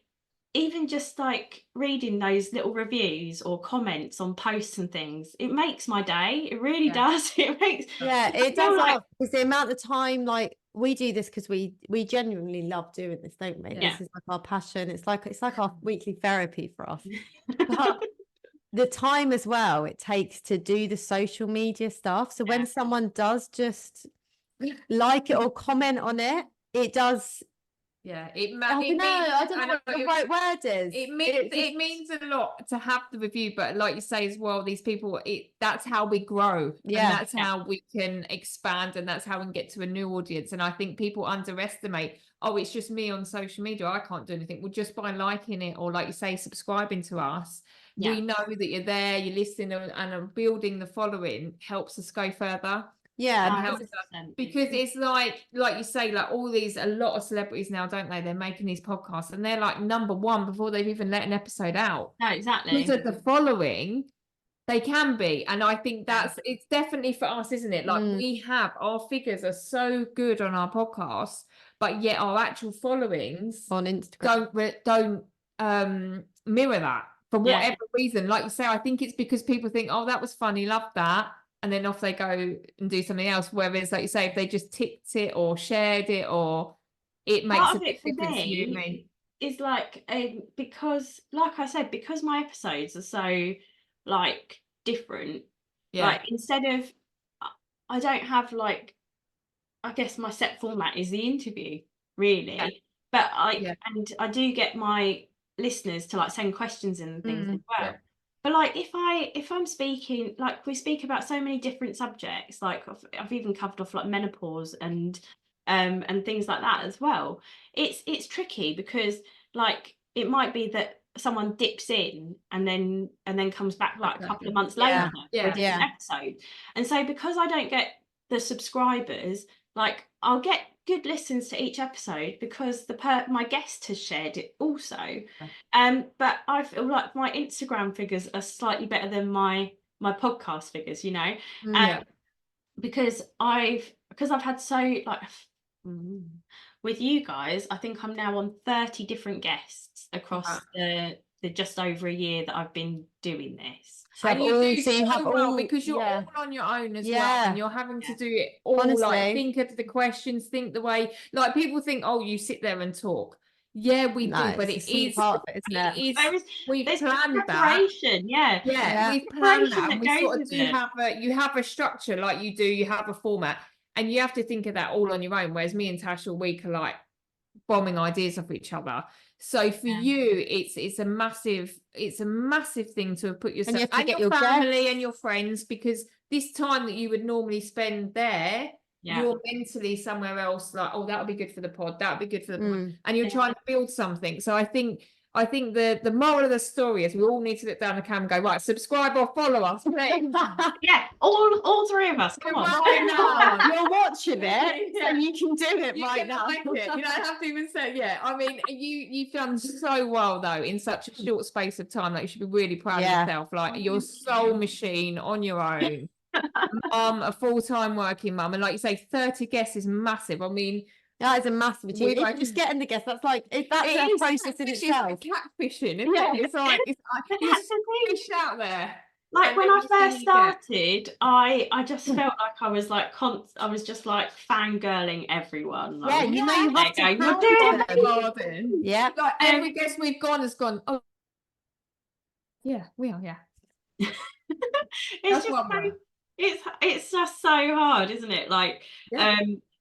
even just like reading those little reviews or comments on posts and things, it makes my day. It really does. It makes it does, like, because the amount of time, like, we do this because we genuinely love doing this, don't we? This is like our passion. It's like our weekly therapy for us. But the time as well it takes to do the social media stuff. So when someone does just like it or comment on it, it does. I don't know what the right word is. It means a lot to have the review, but like you say as well, these people, that's how we grow, and that's how we can expand, and that's how we can get to a new audience. And I think people underestimate, oh, it's just me on social media, I can't do anything. Well, just by liking it, or like you say, subscribing to us, we know that you're there, you're listening, and building the following helps us go further. Because it's like you say, like, all these, a lot of celebrities now, don't they, they're making these podcasts and they're like #1 before they've even let an episode out. Because of the following, they can be. And I think it's definitely for us, isn't it? Like, we have, our figures are so good on our podcasts, but yet our actual followings on Instagram don't mirror that for whatever reason. Like you say, I think it's because people think, oh, that was funny, love that, and then off they go and do something else. Whereas, like you say, if they just ticked it or shared it or it makes part a of big it for difference to you and me me. is like because like I said, because my episodes are so like different, like instead of I don't have like, I guess my set format is the interview really, but and I do get my listeners to like send questions and things as well. But like if I'm speaking, like we speak about so many different subjects, like I've even covered off like menopause and things like that as well. It's tricky because like it might be that someone dips in and then comes back like a couple of months later for a different episode. And so because I don't get the subscribers, like I'll get good listens to each episode because my guest has shared it also. But I feel like my Instagram figures are slightly better than my podcast figures, you know. Because I've had so like with you guys, I think I'm now on 30 different guests across the just over a year that I've been doing this. So and you have all because you're all on your own as well, and you're having to do it all. Honestly. Like think of the questions, think the way, like people think, oh, you sit there and talk. Yeah, we do, but it is part of it, isn't it? We've planned preparation, that. We've planned that, and we sort of do have a structure, like you do. You have a format, and you have to think of that all on your own. Whereas me and Tash all week are like bombing ideas off each other. So for you, it's a massive thing to have put yourself and your family and your friends, because this time that you would normally spend there, you're mentally somewhere else, like, oh, that would be good for the pod, that would be good for the pod, and you're trying to build something. So I think the moral of the story is we all need to look down the camera and go, right, subscribe or follow us. all three of us. Come on. Right now. You're watching it, so you can do it right now. You don't have to even say, I mean, you've done so well though in such a short space of time. Like you should be really proud of yourself. Like you're soul machine on your own. A full-time working mum, and like you say, 30 guests is massive. I mean, that is a massive achievement. If just getting the guests, that's like that's a process in itself. Catfishing, isn't it? It's like there's fish out there. Like when I first started, I just felt like I was like I was just like fangirling everyone. Like, you have to. You're doing amazing. Yeah, like every guest we've gone has gone. Oh, yeah, we are. Yeah. It's just it's just so hard, isn't it? Like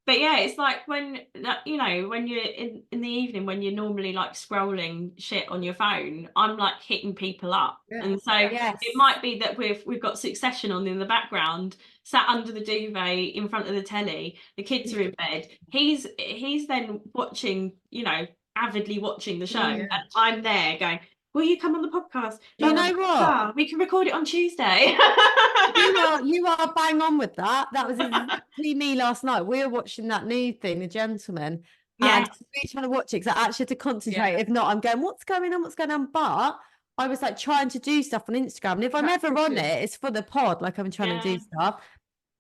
but it's like when you know, when you're in the evening, when you're normally like scrolling shit on your phone, I'm like hitting people up, and so it might be that we've got Succession on in the background, sat under the duvet in front of the telly, the kids are in bed, he's then watching, you know, avidly watching the show, and I'm there going, will you come on the podcast? You know what? We can record it on Tuesday. you are bang on with that. That was exactly me last night. We were watching that new thing, The Gentleman. And we trying to watch it because I actually had to concentrate. If not, I'm going, what's going on? But I was like trying to do stuff on Instagram. And if I'm ever on it, it's for the pod. Like I'm trying to do stuff.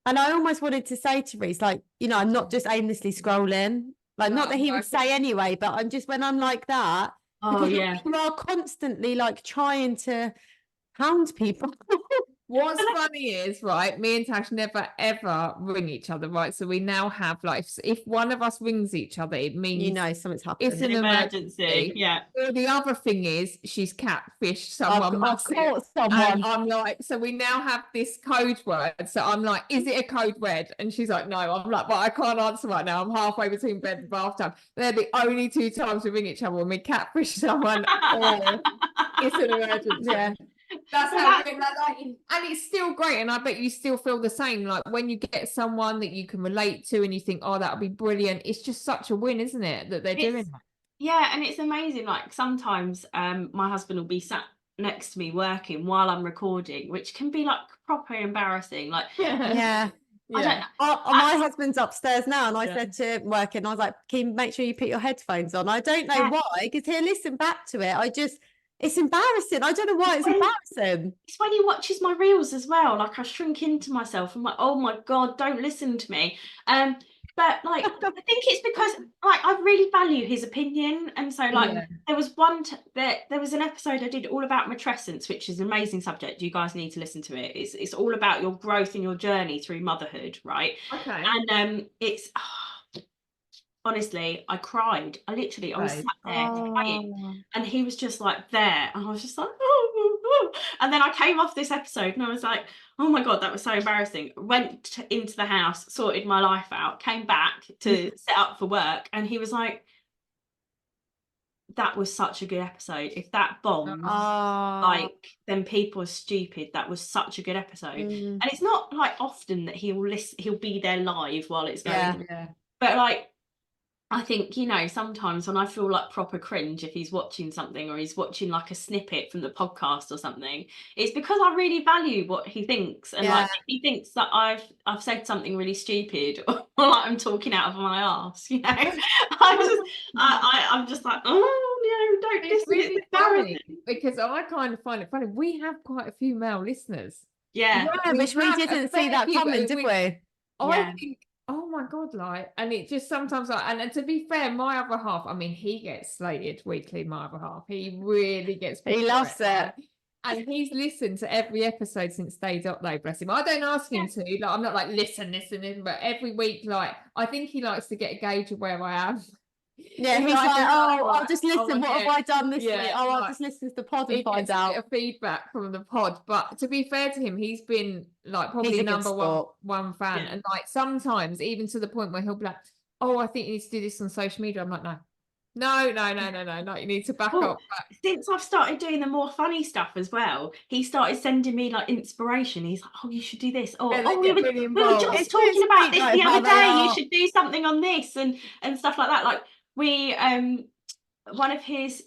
And I almost wanted to say to Reese, like, you know, I'm not just aimlessly scrolling. Like, not that he would say anyway, but I'm just, when I'm like that, because you are constantly like trying to hound people. What's funny is, right, me and Tash never ever ring each other, right? So we now have, like, if one of us rings each other, it means, you know, something's happened. It's an emergency. Or the other thing is she's catfished someone. I've caught someone. And I'm like, so we now have this code word. So I'm like, is it a code word? And she's like, no. I'm like, but I can't answer right now. I'm halfway between bed and bath time. They're the only two times we ring each other, when we catfish someone or it's an emergency. That's how like, and it's still great, and I bet you still feel the same. Like when you get someone that you can relate to and you think, oh, that would be brilliant, it's just such a win, isn't it, that they're doing that? Yeah, and it's amazing. Like sometimes my husband will be sat next to me working while I'm recording, which can be like proper embarrassing. Like my husband's upstairs now, and I said to him working, I was like, can you make sure you put your headphones on? I don't know why, because he'll listen back to it. It's embarrassing. I don't know why it's embarrassing. It's when he watches my reels as well. Like I shrink into myself. I'm like, oh my God, don't listen to me. But like, I think it's because like I really value his opinion. And so like there was there was an episode I did all about matrescence, which is an amazing subject. You guys need to listen to it. It's all about your growth and your journey through motherhood, right? Okay. And it's honestly, I cried. I was sat there crying, and he was just like there, and I was just like, oh. And then I came off this episode, and I was like, oh my God, that was so embarrassing. Went into the house, sorted my life out, came back to set up for work, and he was like, that was such a good episode. If that bombs, like, then people are stupid. That was such a good episode. And it's not like often that he'll be there live while it's going. But like, I think, you know, sometimes when I feel like proper cringe, if he's watching something or he's watching like a snippet from the podcast or something, it's because I really value what he thinks. And like, if he thinks that I've said something really stupid, or like I'm talking out of my arse, you know, I'm just like, oh no, don't listen. Really funny, because I kind of find it funny. We have quite a few male listeners. Yeah, which we didn't see that coming, did we? I think, oh my God, like, and it just sometimes like, and to be fair, my other half, I mean, he gets slated weekly, my other half. He really gets he loves it. And he's listened to every episode since Stay Up Though, bless him. I don't ask him to, like, I'm not like, listen, but every week, like, I think he likes to get a gauge of where I am. Yeah, he's like, I'll just listen. What have I done this week? I'll just listen to the pod and find out. A bit of feedback from the pod. But to be fair to him, he's been like probably number one fan. Yeah. And like sometimes even to the point where he'll be like, oh, I think you need to do this on social media. I'm like, no, you need to back up. Since I've started doing the more funny stuff as well, he started sending me like inspiration. He's like, oh, you should do this. Or we were just talking about this the other day. You should do something on this and stuff like that. Like we one of his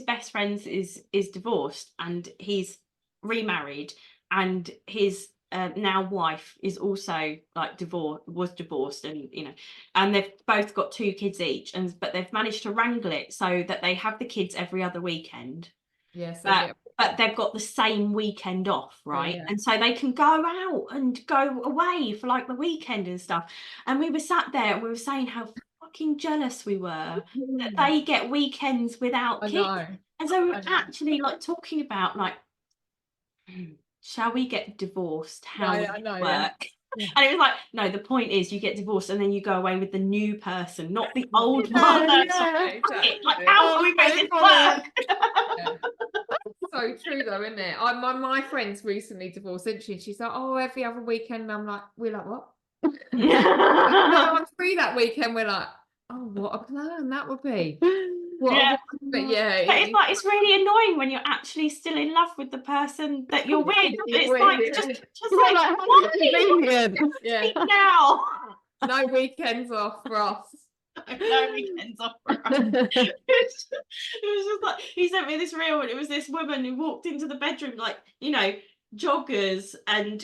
best friends is divorced, and he's remarried, and his now wife is also like was divorced, and you know, and they've both got 2 kids each, but they've managed to wrangle it so that they have the kids every other weekend. Yes, but they've got the same weekend off, right? And so they can go out and go away for like the weekend and stuff. And we were sat there and we were saying how fucking jealous we were that they get weekends without kids. And so we were actually like talking about like, shall we get divorced? How would it work? Yeah. And it was like, no, the point is you get divorced and then you go away with the new person, not the old one. Like, how do we make this work? So true though, isn't it? My friend's recently divorced, isn't she? And she's like, oh, every other weekend. And I'm like, we're like, what? No, I'm free that weekend. We're like, oh, what a plan that would be. But it's like, it's really annoying when you're actually still in love with the person that you're with. It's like just like what now? No weekends off for us. No weekends off for us. It was just like, he sent me this reel, and it was this woman who walked into the bedroom like, you know, joggers and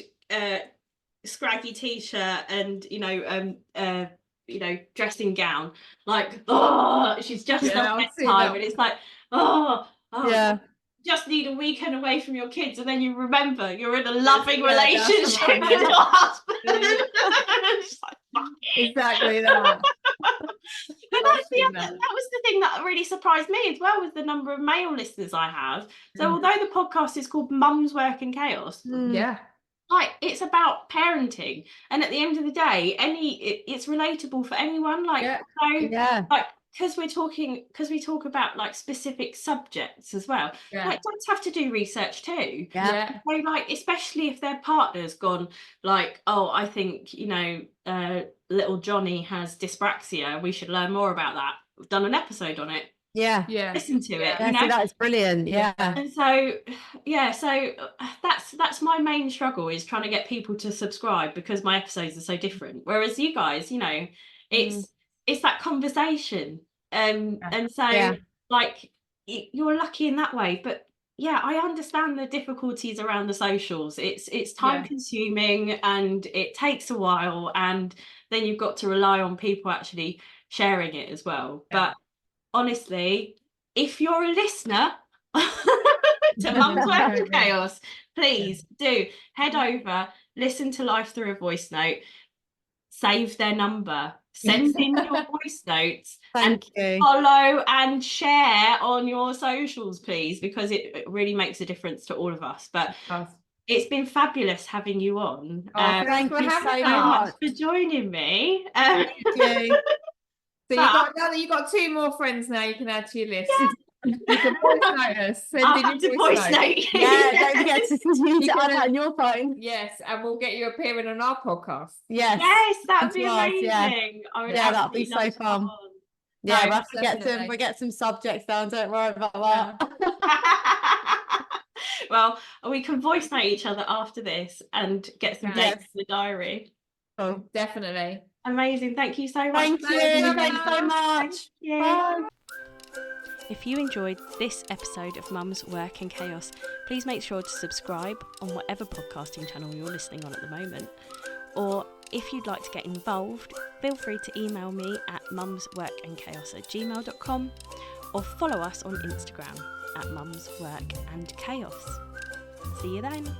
scraggy t-shirt and you know, dressing gown, like, oh, she's just at bedtime, and it's like, just need a weekend away from your kids, and then you remember you're in a loving relationship with your husband. It's like, fuck it. Exactly that. But that was the thing that really surprised me as well, was the number of male listeners I have. So although the podcast is called Mum's Work and Chaos, like, it's about parenting, and at the end of the day, it's relatable for anyone. Like, like, because we talk about like specific subjects as well. Like, dads have to do research too. So, like, especially if their partner's gone like, oh, I think, you know, little Johnny has dyspraxia, we should learn more about that. We've done an episode on it. Listen to it. You know? So that's brilliant. And so that's my main struggle, is trying to get people to subscribe, because my episodes are so different, whereas you guys, you know, it's that conversation, and so like, you're lucky in that way. But I understand the difficulties around the socials. It's time consuming, and it takes a while, and then you've got to rely on people actually sharing it as well. But honestly, if you're a listener to Mum's Work and Chaos, please do head over, listen to Life Through a Voice Note, save their number, send in your voice notes, and follow and share on your socials, please, because it really makes a difference to all of us. But it's been fabulous having you on. Thank you so much for joining me. Thank you. So you got 2 more friends now you can add to your list. Yeah. You can voice note us. I'll have to voice note. Yeah, don't forget to add that on your phone. Yes, and we'll get you appearing on our podcast. Yes, that'd be amazing. Yeah, that'd be so fun. Yeah, we'll have to get some subjects down. Don't worry about that. Well, we can voice note each other after this and get some dates in the diary. Oh, definitely. Amazing. Thank you so much. Thank you. Thanks so much. Bye. If you enjoyed this episode of Mum's Work and Chaos, please make sure to subscribe on whatever podcasting channel you're listening on at the moment. Or if you'd like to get involved, feel free to email me at mumsworkandchaos@gmail.com or follow us on Instagram at mumsworkandchaos. See you then.